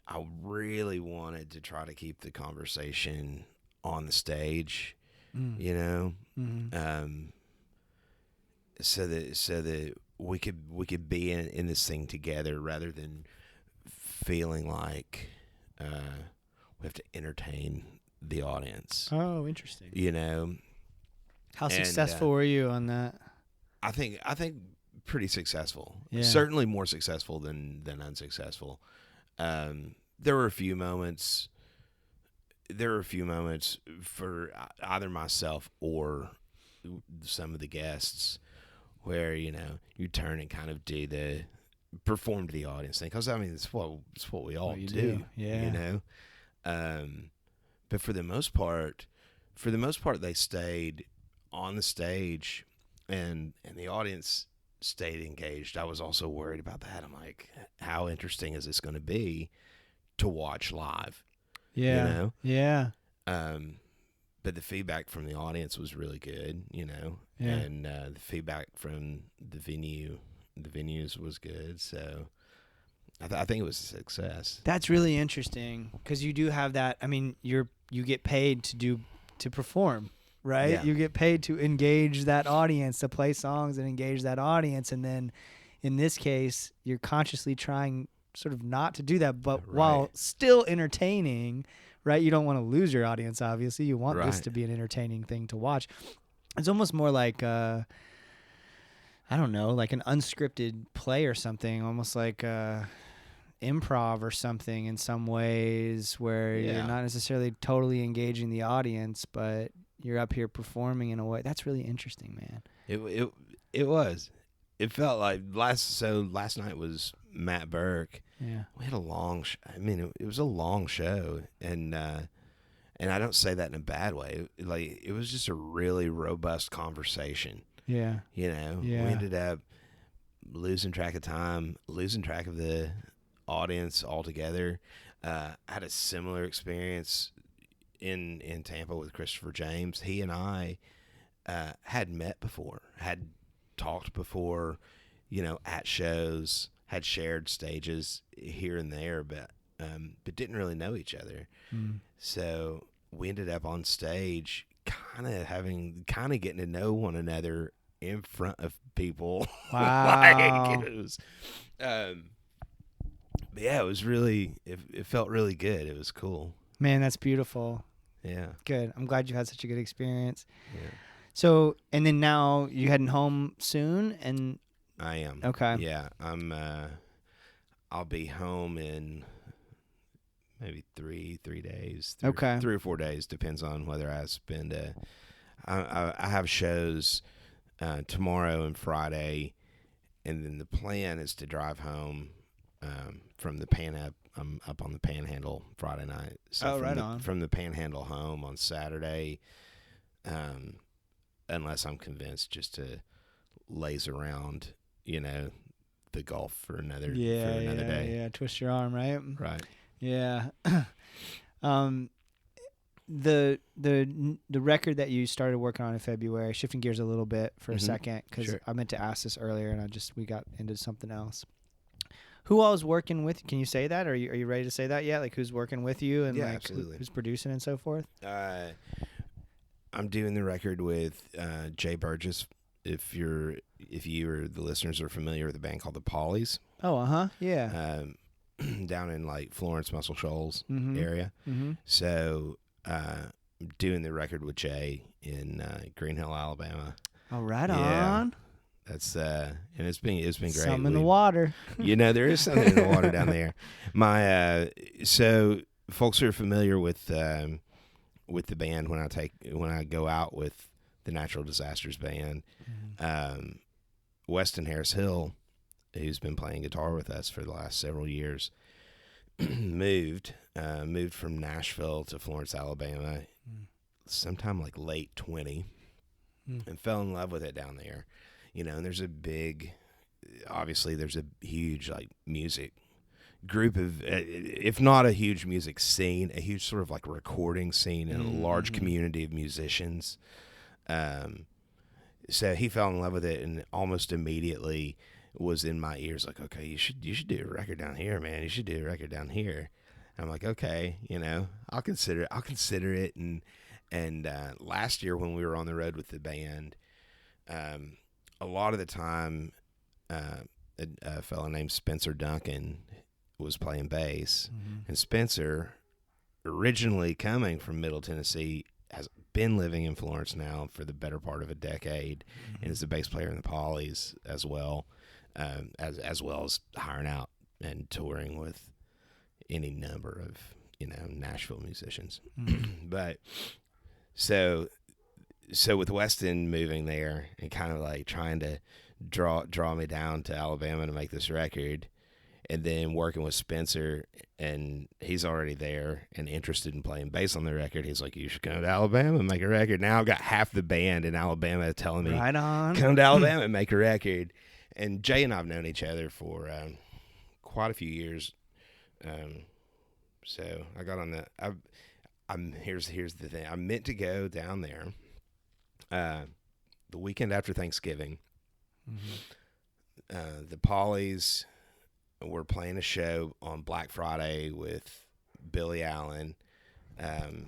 I really wanted to try to keep the conversation on the stage, Mm-hmm. so that we could be in this thing together, rather than feeling like we have to entertain the audience. Oh, interesting. You know, How And, successful were you on that? I think pretty successful. Yeah. Certainly more successful than unsuccessful. There were a few moments. There were a few moments for either myself or some of the guests where you turn and kind of do the perform to the audience thing, because I mean it's what we all you do. Yeah. But for the most part, they stayed on the stage, and the audience stayed engaged. I was also worried about that. I'm like, how interesting is this going to be to watch live? Yeah. Yeah. But the feedback from the audience was really good, Yeah. and the feedback from the venues was good. So I think it was a success. That's really interesting because you do have that. I mean, you get paid to perform, right? Yeah. You get paid to engage that audience, to play songs and engage that audience, and then in this case, you're consciously trying sort of not to do that, but Right. while still entertaining, right? You don't want to lose your audience, obviously. You want this Right. to be an entertaining thing to watch. It's almost more like I don't know, like an unscripted play or something, almost like improv or something in some ways, where you're Yeah. not necessarily totally engaging the audience, but you're up here performing in a way. That's really interesting, man. It was. It felt like last night was Matt Burke. Yeah. We had a long. It was a long show, and I don't say that in a bad way. Like, it was just a really robust conversation. Yeah. Yeah. Yeah. We ended up losing track of time, losing track of the audience altogether. I had a similar experience in Tampa with Christopher James. He and I had met before, had talked before, at shows, had shared stages here and there, but didn't really know each other. So we ended up on stage kind of getting to know one another in front of people. Wow. Like, it was, but yeah, it was really, it felt really good. It was cool. Man, that's beautiful. Yeah. Good. I'm glad you had such a good experience. Yeah. So, and then now you heading home soon, and I am. Okay. Yeah. I'll be home in maybe three days. Okay. 3 or 4 days, depends on whether I spend I have shows tomorrow and Friday, and then the plan is to drive home from the I'm up on the Panhandle Friday night. So from the Panhandle home on Saturday, unless I'm convinced just to laze around, the Gulf for another day. Yeah, twist your arm, right? Right. Yeah. The record that you started working on in February, shifting gears a little bit for a second, because Sure. I meant to ask this earlier and we got into something else. Who all is working with? Can you say that? Are you ready to say that yet? Like, who's working with you and Yeah, like absolutely. who's producing and so forth? I'm doing the record with Jay Burgess. If you or the listeners are familiar with a band called the Pollies, Oh, yeah. down in like Florence, Muscle Shoals area. Mm-hmm. So I'm doing the record with Jay in Green Hill, Alabama. Oh, right Yeah. on. That's and it's been great. Some in the water. There is something in the water down there. So folks who are familiar with the band, when I go out with the Natural Disasters band, Weston Harris Hill, who's been playing guitar with us for the last several years, moved from Nashville to Florence, Alabama, sometime like late 20, and fell in love with it down there. And there's a huge like music group of, if not a huge music scene, a huge sort of like recording scene and a large community of musicians. So he fell in love with it, and almost immediately was in my ears like, okay, you should do a record down here, man. You should do a record down here. And I'm like, okay, I'll consider it. And last year when we were on the road with the band, a lot of the time, a fellow named Spencer Duncan was playing bass, and Spencer, originally coming from Middle Tennessee, has been living in Florence now for the better part of a decade, and is the bass player in the Pollies as well, as well as hiring out and touring with any number of Nashville musicians. But so with Weston moving there and kind of like trying to draw me down to Alabama to make this record, and then working with Spencer, and he's already there and interested in playing bass on the record. He's like, you should come to Alabama and make a record. Now I've got half the band in Alabama telling me, right on, come to Alabama and make a record. And Jay and I have known each other for quite a few years. So I got on here's the thing. I meant to go down there the weekend after Thanksgiving. The Pollies were playing a show on Black Friday with Billy Allen.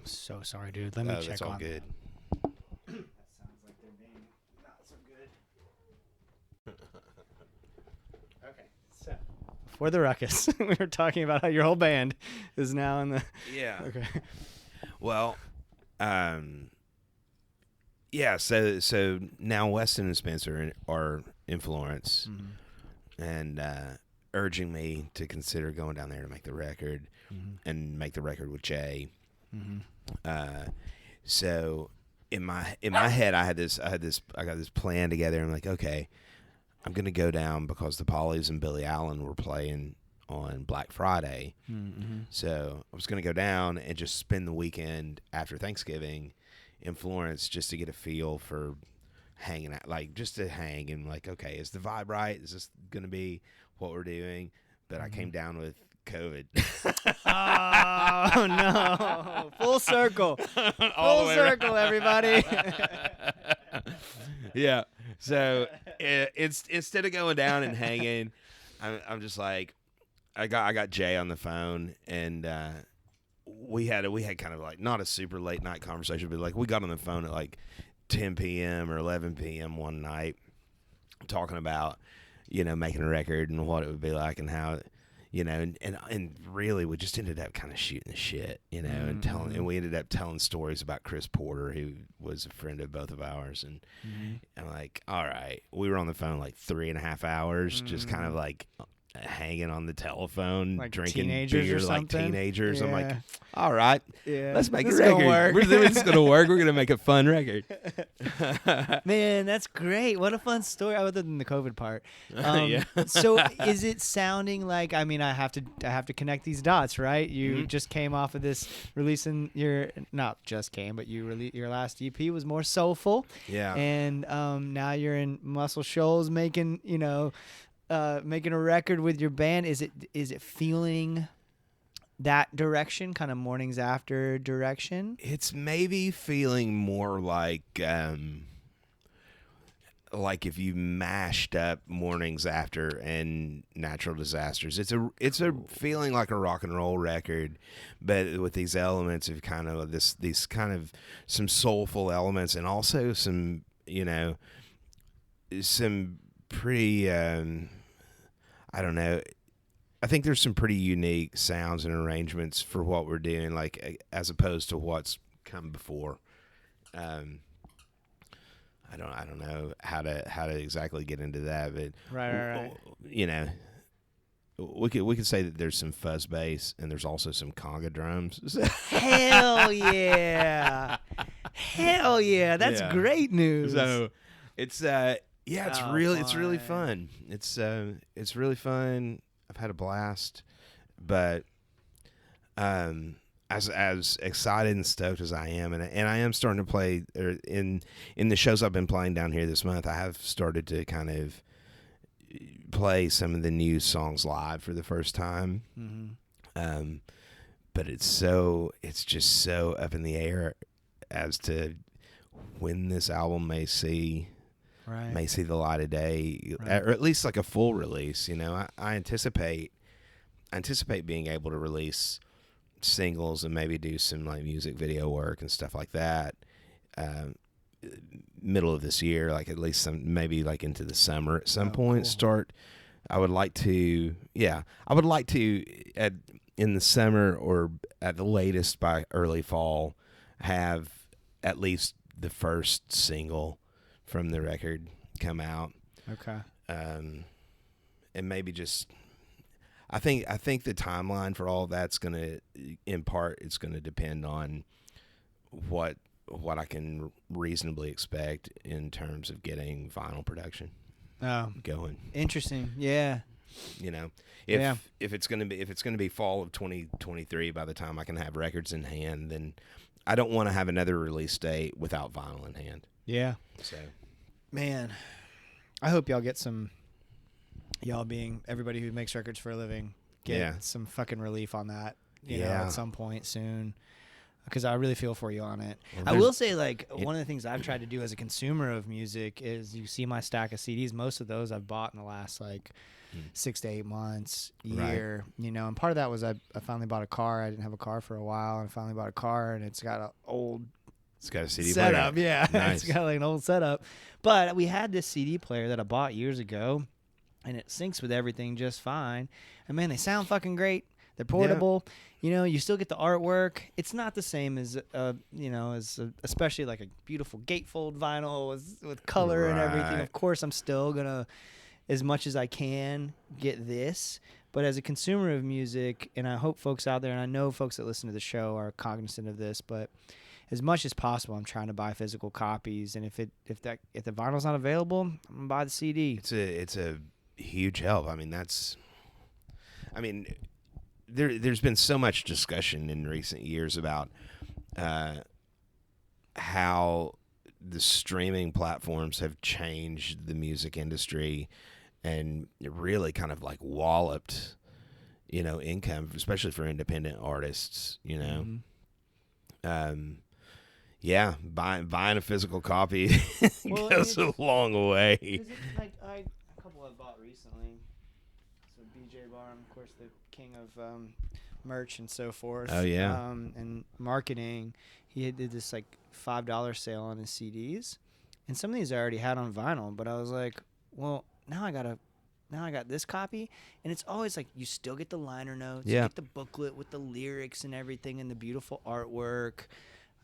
So sorry, dude. Let me check that's all on good. That sounds like they're being not so good. Okay, so before the ruckus, we were talking about how your whole band is now in the. Yeah. Okay. Well, yeah. So now Weston and Spencer are in Florence, and urging me to consider going down there to make the record, and make the record with Jay. So in my head, I got this plan together. I'm like, okay, I'm gonna go down because the Pollies and Billy Allen were playing on Black Friday. So I was gonna go down and just spend the weekend after Thanksgiving in Florence, just to get a feel for hanging out, like just to hang and like, okay, is the vibe right? Is this gonna be what we're doing? But I came down with COVID. Oh no! Full circle, full circle, everybody. Yeah. So it's instead of going down and hanging, I'm just like, I got Jay on the phone, and we had kind of like not a super late night conversation, but like we got on the phone at like 10 p.m. or 11 p.m. one night, talking about making a record and what it would be like and how, and really we just ended up kind of shooting the shit, and we ended up telling stories about Chris Porter, who was a friend of both of ours, and I'm like, all right, we were on the phone like 3.5 hours, just kind of like hanging on the telephone, like drinking teenagers beer or like something? teenagers. I'm like, Yeah. all right, Yeah, let's make this a is gonna record. work. This is gonna work. We're gonna make a fun record. Man, that's great. What a fun story. Other than the COVID part. Yeah. So is it sounding like? I mean, I have to connect these dots, right? You just came off of this releasing not just came, but your last EP was more soulful. Yeah. And now you're in Muscle Shoals making making a record with your band. Is it feeling that direction, kind of Mornings After direction? It's maybe feeling more like if you mashed up Mornings After and Natural Disasters. It's a feeling like a rock and roll record, but with these elements of kind of these kind of some soulful elements, and also some some pretty I don't know. I think there's some pretty unique sounds and arrangements for what we're doing, like as opposed to what's come before. I don't know how to exactly get into that, but Right. we could say that there's some fuzz bass and there's also some conga drums. Hell yeah! Hell yeah! That's Yeah. great news. So it's it's Oh, really fun. It's really fun. I've had a blast, but as excited and stoked as I am, and I am starting to play in the shows I've been playing down here this month, I have started to kind of play some of the new songs live for the first time. But it's just so up in the air as to when this album may see the light of day, or at least like a full release. I anticipate being able to release singles and maybe do some like music video work and stuff like that middle of this year, like at least maybe like into the summer at some point. Cool. I would like to in the summer or at the latest by early fall have at least the first single from the record come out. Okay. And maybe just I think the timeline for all of that's gonna, in part, it's gonna depend on what I can reasonably expect in terms of getting vinyl production going. Interesting. Yeah. You know, if it's gonna be fall of 2023 by the time I can have records in hand, then I don't want to have another release date without vinyl in hand. Yeah. So, man, I hope y'all get some. Y'all being everybody who makes records for a living, get some fucking relief on that. You know, at some point soon. Because I really feel for you on it. Well, I will say, like, one of the things I've tried to do as a consumer of music is you see my stack of CDs. Most of those I've bought in the last, 6 to 8 months, year. Right. You know, and part of that was I finally bought a car. I didn't have a car for a while, and I finally bought a car, and it's got an old it's got a CD setup. player. Yeah, Nice. It's got an old setup. But we had this CD player that I bought years ago, and it syncs with everything just fine. And, man, they sound fucking great. They're portable. Yeah. You know, you still get the artwork. It's not the same as, especially like a beautiful gatefold vinyl with color and everything. Of course, I'm still going to, as much as I can, get this. But as a consumer of music, and I hope folks out there, and I know folks that listen to the show are cognizant of this, but as much as possible, I'm trying to buy physical copies. And if the vinyl's not available, I'm going to buy the CD. It's a huge help. There's been so much discussion in recent years about how the streaming platforms have changed the music industry and really kind of like walloped, income, especially for independent artists, Mm-hmm. Buying a physical copy goes a long way. A couple I bought recently. So BJ Barham, of course, the king of merch and so forth. Oh, yeah. And marketing. He did this $5 sale on his CDs, and some of these I already had on vinyl. But I was like, well, now I got this copy, and it's always you still get the liner notes, you get the booklet with the lyrics and everything, and the beautiful artwork.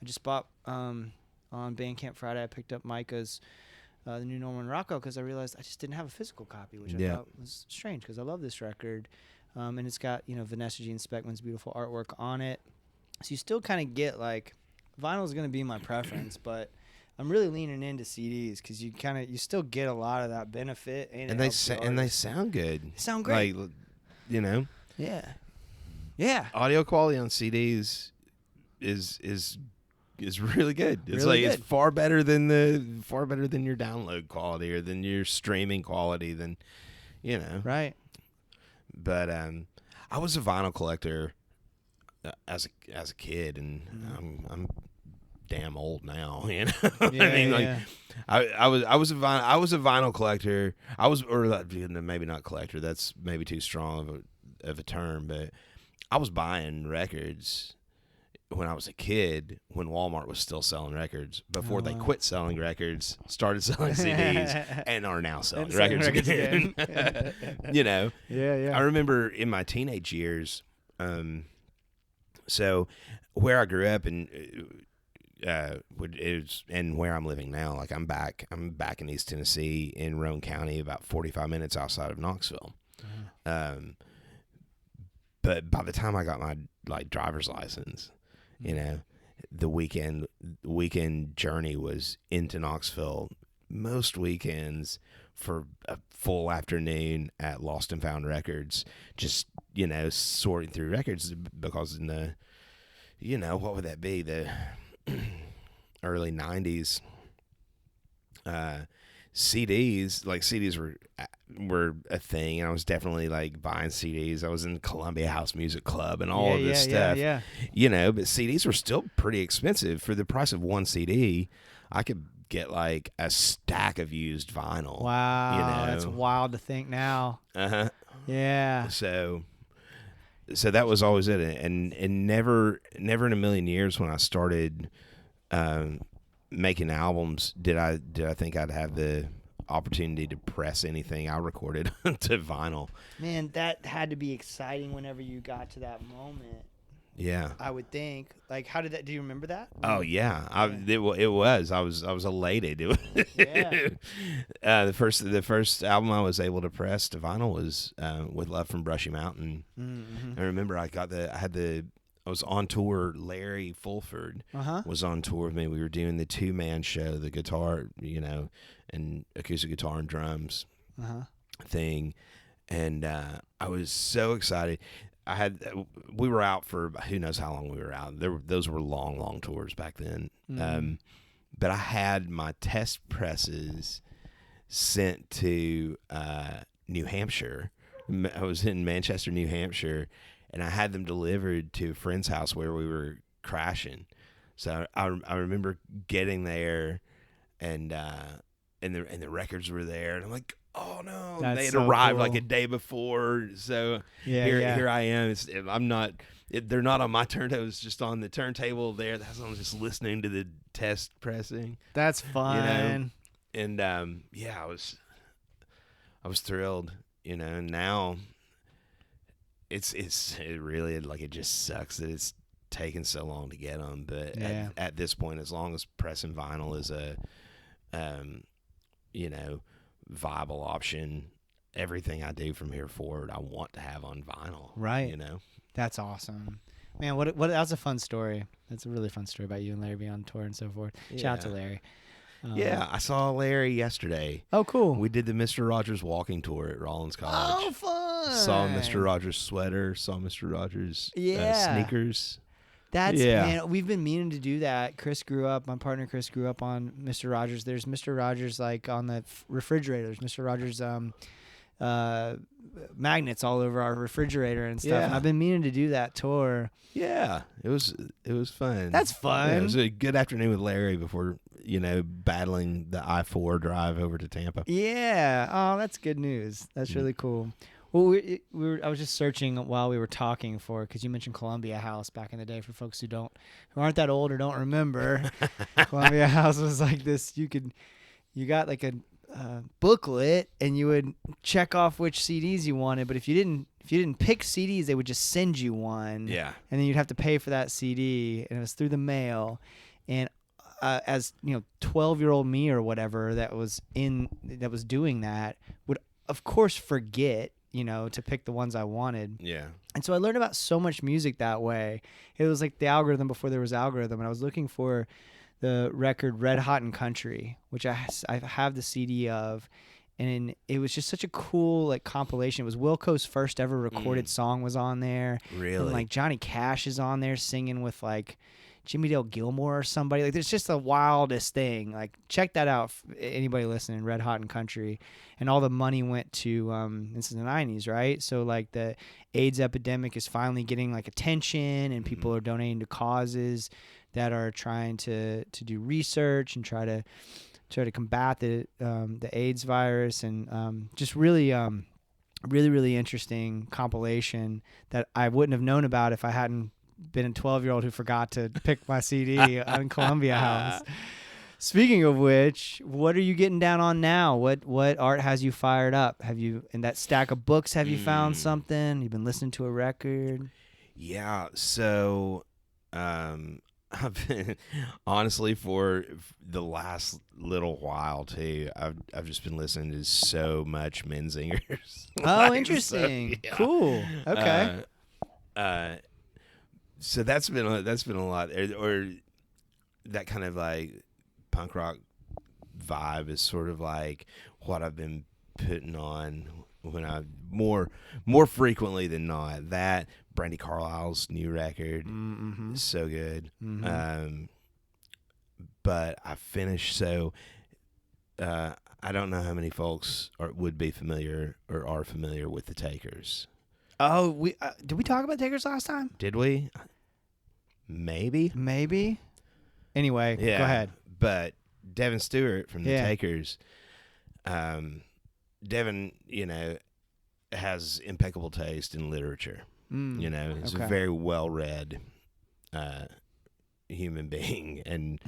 I just bought on Bandcamp Friday. I picked up Micah's the new Norman Rocco because I realized I just didn't have a physical copy, which I thought was strange because I love this record. And it's got, Vanessa Jean Speckman's beautiful artwork on it. So you still kind of get vinyl is going to be my preference, but I'm really leaning into CDs because you still get a lot of that benefit. And they sound good. They sound great. Yeah. Yeah. Audio quality on CDs is really good. It's really good. It's far better than your download quality or than your streaming quality than, Right. But I was a vinyl collector as a kid, and I'm damn old now. Yeah, I was a vinyl collector. Maybe not collector. That's maybe too strong of a term. But I was buying records when I was a kid, when Walmart was still selling records, before they quit selling records, started selling CDs, and are now selling records again. Yeah. I remember in my teenage years, so where I grew up and where I'm living now, I'm back in East Tennessee in Roane County, about 45 minutes outside of Knoxville. But by the time I got my driver's license, the weekend journey was into Knoxville most weekends for a full afternoon at Lost and Found Records, just, sorting through records because in the, what would that be? The early 90s, CDs were a thing, and I was definitely buying CDs. I was in Columbia House Music Club and all of this stuff. Yeah. But CDs were still pretty expensive. For the price of one CD, I could get a stack of used vinyl. Wow, that's wild to think now. Yeah. So that was always it, and never in a million years when I started making albums did I think I'd have the opportunity to press anything I recorded to vinyl. Man, that had to be exciting whenever you got to that moment. Yeah. I would think. Like, how did that? Do you remember that? Oh yeah, it was. I was elated. Yeah. The first album I was able to press to vinyl was "With Love from Brushy Mountain." Mm-hmm. I remember I was on tour. Larry Fulford was on tour with me. We were doing the 2-man show, the guitar, and acoustic guitar and drums thing, and I was so excited. We were out for who knows how long we were out. Those were long tours back then. But I had my test presses sent to New Hampshire. I was in Manchester, New Hampshire, and I had them delivered to a friend's house where we were crashing. So I remember getting there, and the records were there, and I'm like, oh no, That's they had so arrived cool. like a day before. So Yeah, here I am. They're not on my turntable. It's just on the turntable there. I'm just listening to the test pressing. That's fun. And I was thrilled. And now it really, like, it just sucks that it's taken so long to get them. But at this point, as long as pressing vinyl is a viable option, everything I do from here forward I want to have on vinyl. Right. That's awesome. Man, what that was a fun story. That's a really fun story about you and Larry being on tour and so forth. Shout out to Larry. I saw Larry yesterday. Oh, cool. We did the Mr. Rogers walking tour at Rollins College. Oh, fun. Saw Mr. Rogers' sweater, saw Mr. Rogers' sneakers. That's, man, we've been meaning to do that. My partner Chris grew up on Mr. Rogers. There's Mr. Rogers, like, on the refrigerators. Mr. Rogers magnets all over our refrigerator and stuff. Yeah. And I've been meaning to do that tour. Yeah, it was fun. That's fun. Yeah, it was a good afternoon with Larry before, battling the I-4 drive over to Tampa. Yeah. Oh, that's good news. That's really cool. Well, I was just searching while we were talking because you mentioned Columbia House back in the day. For folks who aren't that old or don't remember, Columbia House was like this. You got like a booklet, and you would check off which CDs you wanted. But if you didn't pick CDs, they would just send you one. Yeah. And then you'd have to pay for that CD, and it was through the mail. And as 12-year-old me or whatever that was doing that would of course forget to pick the ones I wanted. Yeah. And so I learned about so much music that way. It was like the algorithm before there was algorithm, and I was looking for the record Red Hot and Country, which I have the CD of, and it was just such a cool, like, compilation. It was Wilco's first ever recorded song was on there. Really? And, like, Johnny Cash is on there singing with, like, Jimmy Dale Gilmore or somebody. Like, it's just the wildest thing. Like, check that out, anybody listening, Red Hot and Country. And all the money went to, this is the 90s, right? So, like, the AIDS epidemic is finally getting, like, attention, and people are donating to causes that are trying to do research and try to combat the AIDS virus, and just really really interesting compilation that I wouldn't have known about if I hadn't been a 12-year-old who forgot to pick my CD on Columbia House. Speaking of which, what are you getting down on now? What art has you fired up? Have you, in that stack of books, have you found something? You've been listening to a record? Yeah, so I've been, honestly, for the last little while too, I've just been listening to so much Menzingers. Oh, interesting. So, yeah. Cool. Okay. So that's been a lot, or that kind of like punk rock vibe is sort of like what I've been putting on when I more frequently than not. That Brandy Carlisle's new record is so good. But I finished, so I don't know how many folks would be familiar or are familiar with the Takers. Oh, we did we talk about Takers last time? Did we? Maybe. Anyway, go ahead. But Devin Stewart from the Takers, Devin, has impeccable taste in literature. He's a very well-read human being, and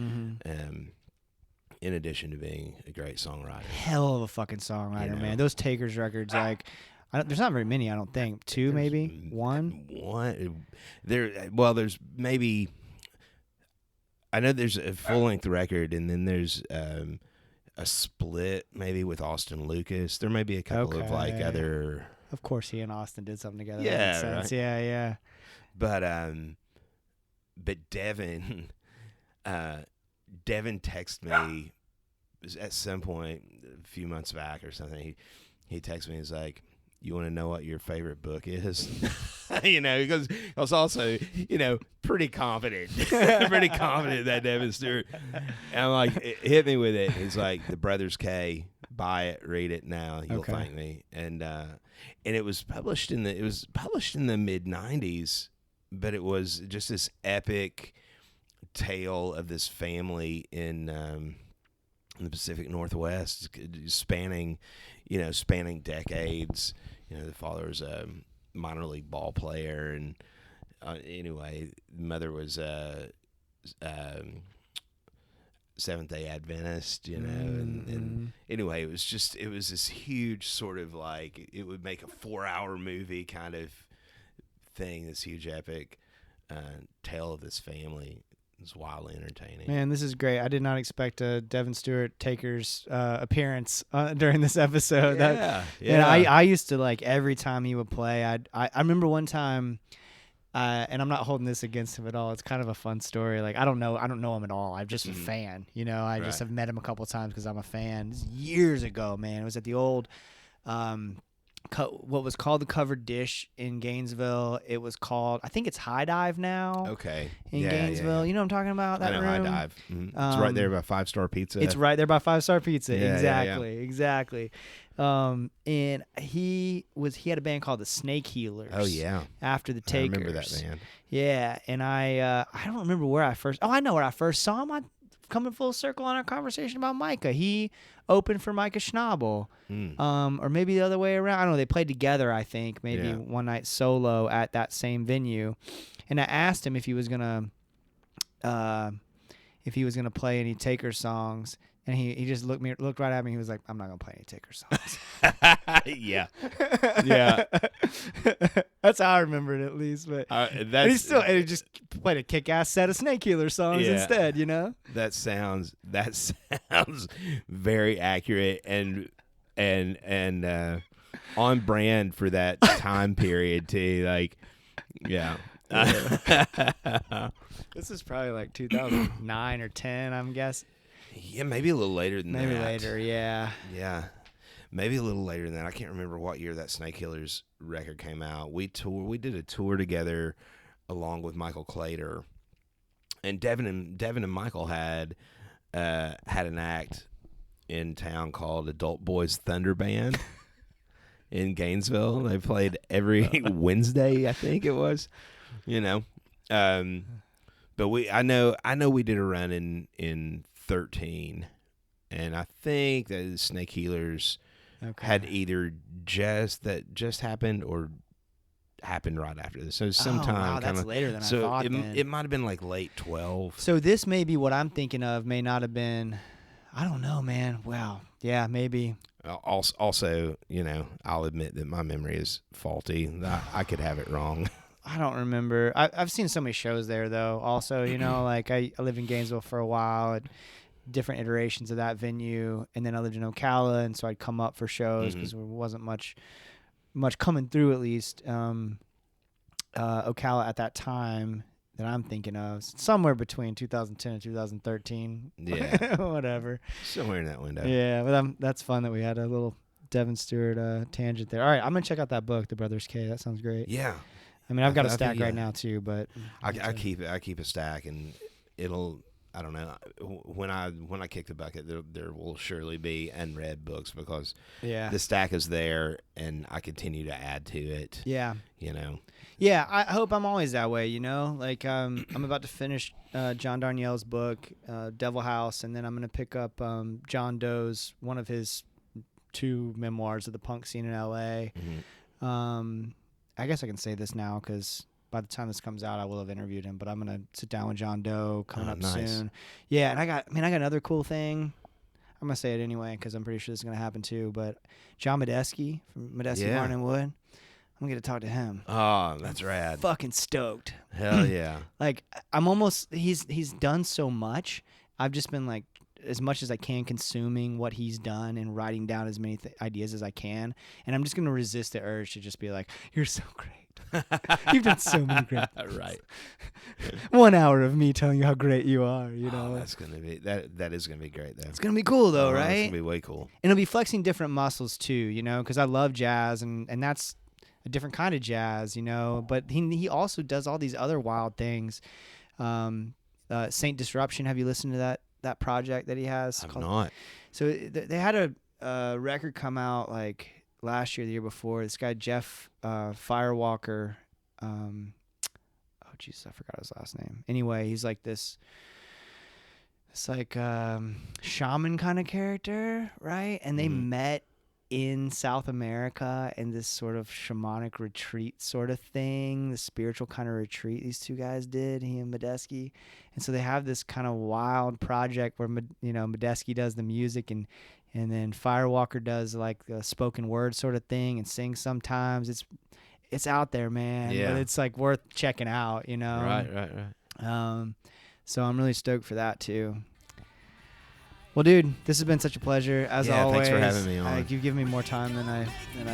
in addition to being a great songwriter. Hell of a fucking songwriter, You know. man. Those Takers records, like, there's not very many, I don't think. Two, maybe? One? There's maybe, I know there's a full-length record, and then there's a split maybe with Austin Lucas. There may be a couple of like other. Of course, he and Austin did something together. Yeah, That makes sense. right. Yeah. But Devin texted me at some point a few months back or something. He texted me. He's like, "You want to know what your favorite book is?" Because I was also, pretty confident, that Devin Stewart. And I'm like, hit me with it. He's like, "The Brothers K. Buy it, read it now. You'll thank me." And it was published in the mid '90s, but it was just this epic tale of this family in the Pacific Northwest, spanning decades. The father was a minor league ball player, and anyway, the mother was a Seventh-day Adventist, and anyway, it was this huge sort of like, it would make a 4-hour movie kind of thing, this huge epic tale of this family. It's wildly entertaining. Man, this is great. I did not expect a Devin Stewart Takers appearance during this episode. Yeah. And I used to, like, every time he would play, I remember one time, and I'm not holding this against him at all. It's kind of a fun story. Like, I don't know him at all. I'm just a fan. I just have met him a couple of times because I'm a fan. This is years ago, man. It was at the old what was called the Covered Dish in Gainesville. It was called, I think it's High Dive now. Okay. In Gainesville. Yeah. You know what I'm talking about? That I know room? High Dive. It's right there by 5-Star Pizza. It's right there by 5-Star Pizza. Yeah, Exactly. And he had a band called the Snake Healers. Oh yeah. After the I Takers. remember that band. Yeah, and I don't remember where I first. Oh, I know where I first saw him. Coming full circle on our conversation about Micah. He opened for Micah Schnabel. Or maybe the other way around. I don't know. They played together, I think, maybe one night solo at that same venue. And I asked him if he was gonna play any Taker songs. And he just looked right at me. He was like, "I'm not gonna play any Taker songs." Yeah. That's how I remember it, at least. But and he just played a kick-ass set of Snake Healer songs instead. That sounds very accurate and on brand for that time period too. Like, yeah. This is probably like 2009 or 10, I'm guessing. Yeah, maybe a little later than that. Maybe later, yeah. Yeah, maybe a little later than that. I can't remember what year that Snake Healers record came out. We did a tour together along with Michael Clater, and Devin and Michael had an act in town called Adult Boys Thunder Band in Gainesville. They played every Wednesday, I think it was. But I know we did a run in 13, and I think that the Snake Healers had either just happened or happened right after this. So sometime wow, that's later than I thought. It might have been like late 12. So this may be what I'm thinking of. May not have been. I don't know, man. Wow. Yeah, maybe. Also, I'll admit that my memory is faulty. I could have it wrong. I don't remember. I've seen so many shows there, though. Also, like I lived in Gainesville for a while, at different iterations of that venue, and then I lived in Ocala, and so I'd come up for shows because there wasn't much coming through, at least. Ocala at that time that I'm thinking of, somewhere between 2010 and 2013. Yeah, whatever. Somewhere in that window. Yeah, but that's fun that we had a little Devin Stewart tangent there. All right, I'm gonna check out that book, The Brothers K. That sounds great. Yeah. I mean, I've got a stack right now too, but I keep a stack, and it'll. I don't know, when I kick the bucket, there will surely be unread books because the stack is there, and I continue to add to it. Yeah. Yeah, I hope I'm always that way. Like I'm about to finish John Darnielle's book, Devil House, and then I'm gonna pick up John Doe's, one of his 2 memoirs of the punk scene in L.A. I guess I can say this now because by the time this comes out, I will have interviewed him. But I'm gonna sit down with John Doe coming up nice. soon. Yeah, and I got another cool thing. I'm gonna say it anyway because I'm pretty sure this is gonna happen too. But John Medeski from Medeski Yeah. Martin Wood, I'm gonna get to talk to him. Oh, that's rad. Fucking stoked. Hell yeah. Like I'm almost he's done so much. I've just been like as much as I can consuming what he's done and writing down as many ideas as I can. And I'm just gonna resist the urge to just be like, "You're so great. You've done so many great things." Right. 1 hour of me telling you how great you are. You know, Oh, that's gonna be that is gonna be great. Though. it's gonna be cool though, Oh, right? It's gonna be way cool. And it'll be flexing different muscles too, you know, because I love jazz and that's a different kind of jazz, you know. But he also does all these other wild things. Saint Disruption. Have you listened to that project that he has? I'm not. So they had a record come out like last year, the year before. This guy Jeff Firewalker. Oh Jesus, I forgot his last name. Anyway, he's like this. It's like shaman kind of character, right? And they met in South America in this sort of shamanic retreat sort of thing, the spiritual kind of retreat these two guys did, he and Medeski. And so they have this kind of wild project where, you know, Medeski does the music and then Firewalker does like the spoken word sort of thing and sings sometimes. It's out there, man. Yeah. But it's like worth checking out, you know? Right. So I'm really stoked for that too. Well, dude, this has been such a pleasure as Yeah, always. thanks for having me on. You've given me more time than I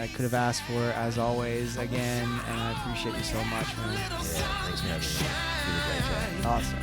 could have asked for, as always. Again, and I appreciate you so much, man. Yeah, thanks for having me on. You did a great job. Awesome.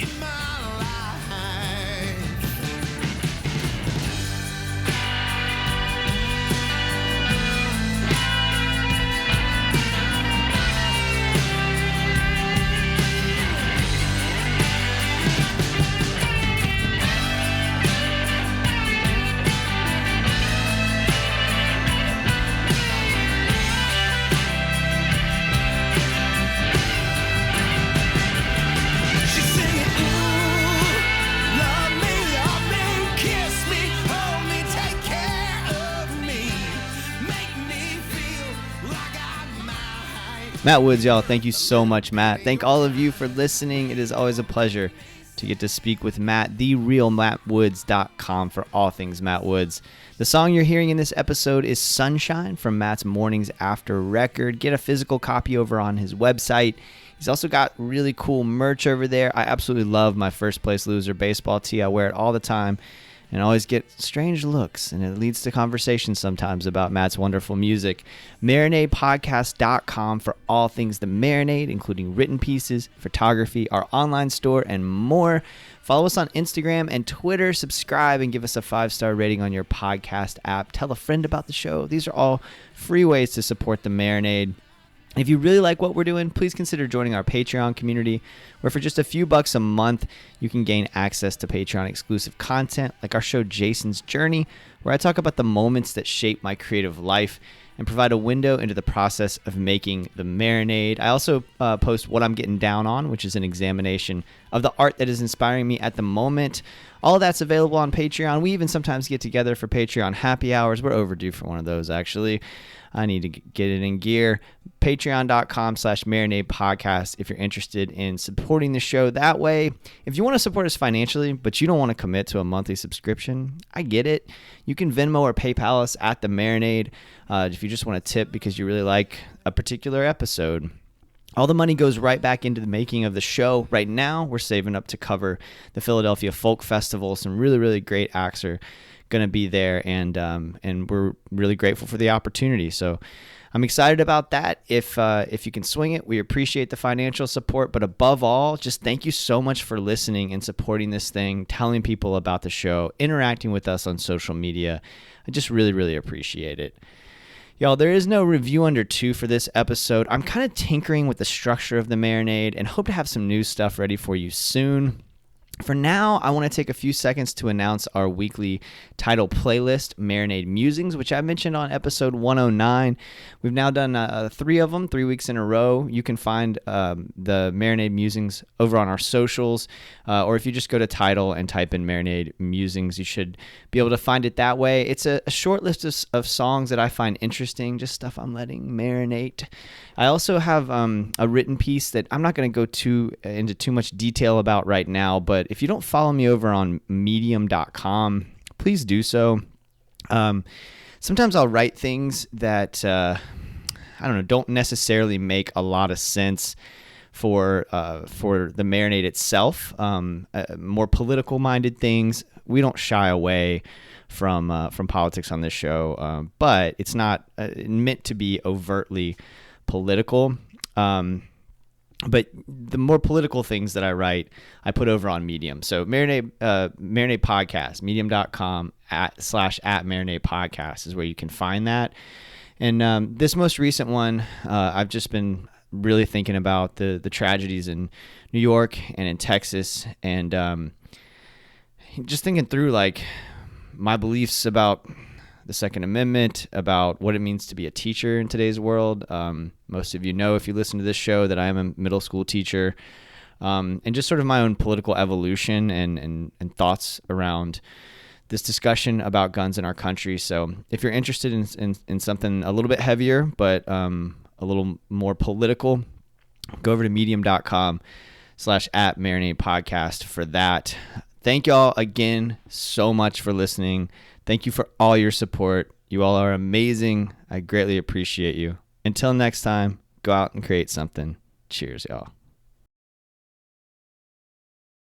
She's singing, ooh, love me, kiss me, hold me, take care of me, make me feel like I'm mine. Matt Woods, y'all, thank you so much, Matt. Thank all of you for listening. It is always a pleasure to get to speak with Matt, therealmattwoods.com for all things Matt Woods. The song you're hearing in this episode is Sunshine from Matt's Mornings After record. Get a physical copy over on his website. He's also got really cool merch over there. I absolutely love my First Place Loser baseball tee. I wear it all the time and always get strange looks, and it leads to conversations sometimes about Matt's wonderful music. MarinadePodcast.com for all things The Marinade, including written pieces, photography, our online store, and more. Follow us on Instagram and Twitter. Subscribe and give us a 5-star rating on your podcast app. Tell a friend about the show. These are all free ways to support The Marinade. If you really like what we're doing, please consider joining our Patreon community, where for just a few bucks a month, you can gain access to Patreon exclusive content, like our show Jason's Journey, where I talk about the moments that shape my creative life and provide a window into the process of making The Marinade. I also post What I'm Getting Down On, which is an examination of the art that is inspiring me at the moment. All of that's available on Patreon. We even sometimes get together for Patreon happy hours. We're overdue for one of those, actually. I need to get it in gear. Patreon.com/Marinade Podcast if you're interested in supporting the show that way. If you want to support us financially, but you don't want to commit to a monthly subscription, I get it. You can Venmo or PayPal us at The Marinade if you just want to tip because you really like a particular episode. All the money goes right back into the making of the show. Right now, we're saving up to cover the Philadelphia Folk Festival. Some really, really great acts are going to be there, and we're really grateful for the opportunity. So I'm excited about that. If you can swing it, we appreciate the financial support. But above all, just thank you so much for listening and supporting this thing, telling people about the show, interacting with us on social media. I just really, really appreciate it. Y'all, there is no review under 2 for this episode. I'm kind of tinkering with the structure of The Marinade and hope to have some new stuff ready for you soon. For now, I want to take a few seconds to announce our weekly title playlist, Marinade Musings, which I mentioned on episode 109. We've now done 3 of them, 3 weeks in a row. You can find the Marinade Musings over on our socials, or if you just go to title and type in Marinade Musings, you should be able to find it that way. It's a short list of songs that I find interesting, just stuff I'm letting marinate. I also have a written piece that I'm not going to go into too much detail about right now, but if you don't follow me over on medium.com, please do so. Sometimes I'll write things that I don't know, don't necessarily make a lot of sense for the Marinade itself. More political minded things. We don't shy away from politics on this show, but it's not meant to be overtly political. But the more political things that I write, I put over on Medium. So Marinade Podcast, medium.com / @Marinade Podcast is where you can find that. And this most recent one, I've just been really thinking about the tragedies in New York and in Texas, and just thinking through like my beliefs about the Second Amendment, about what it means to be a teacher in today's world. Most of you know, if you listen to this show, that I am a middle school teacher, and just sort of my own political evolution and thoughts around this discussion about guns in our country. So if you're interested in something a little bit heavier, but a little more political, go over to medium.com / @Marinade Podcast for that. Thank y'all again so much for listening. Thank you for all your support. You all are amazing. I greatly appreciate you. Until next time, go out and create something. Cheers, y'all.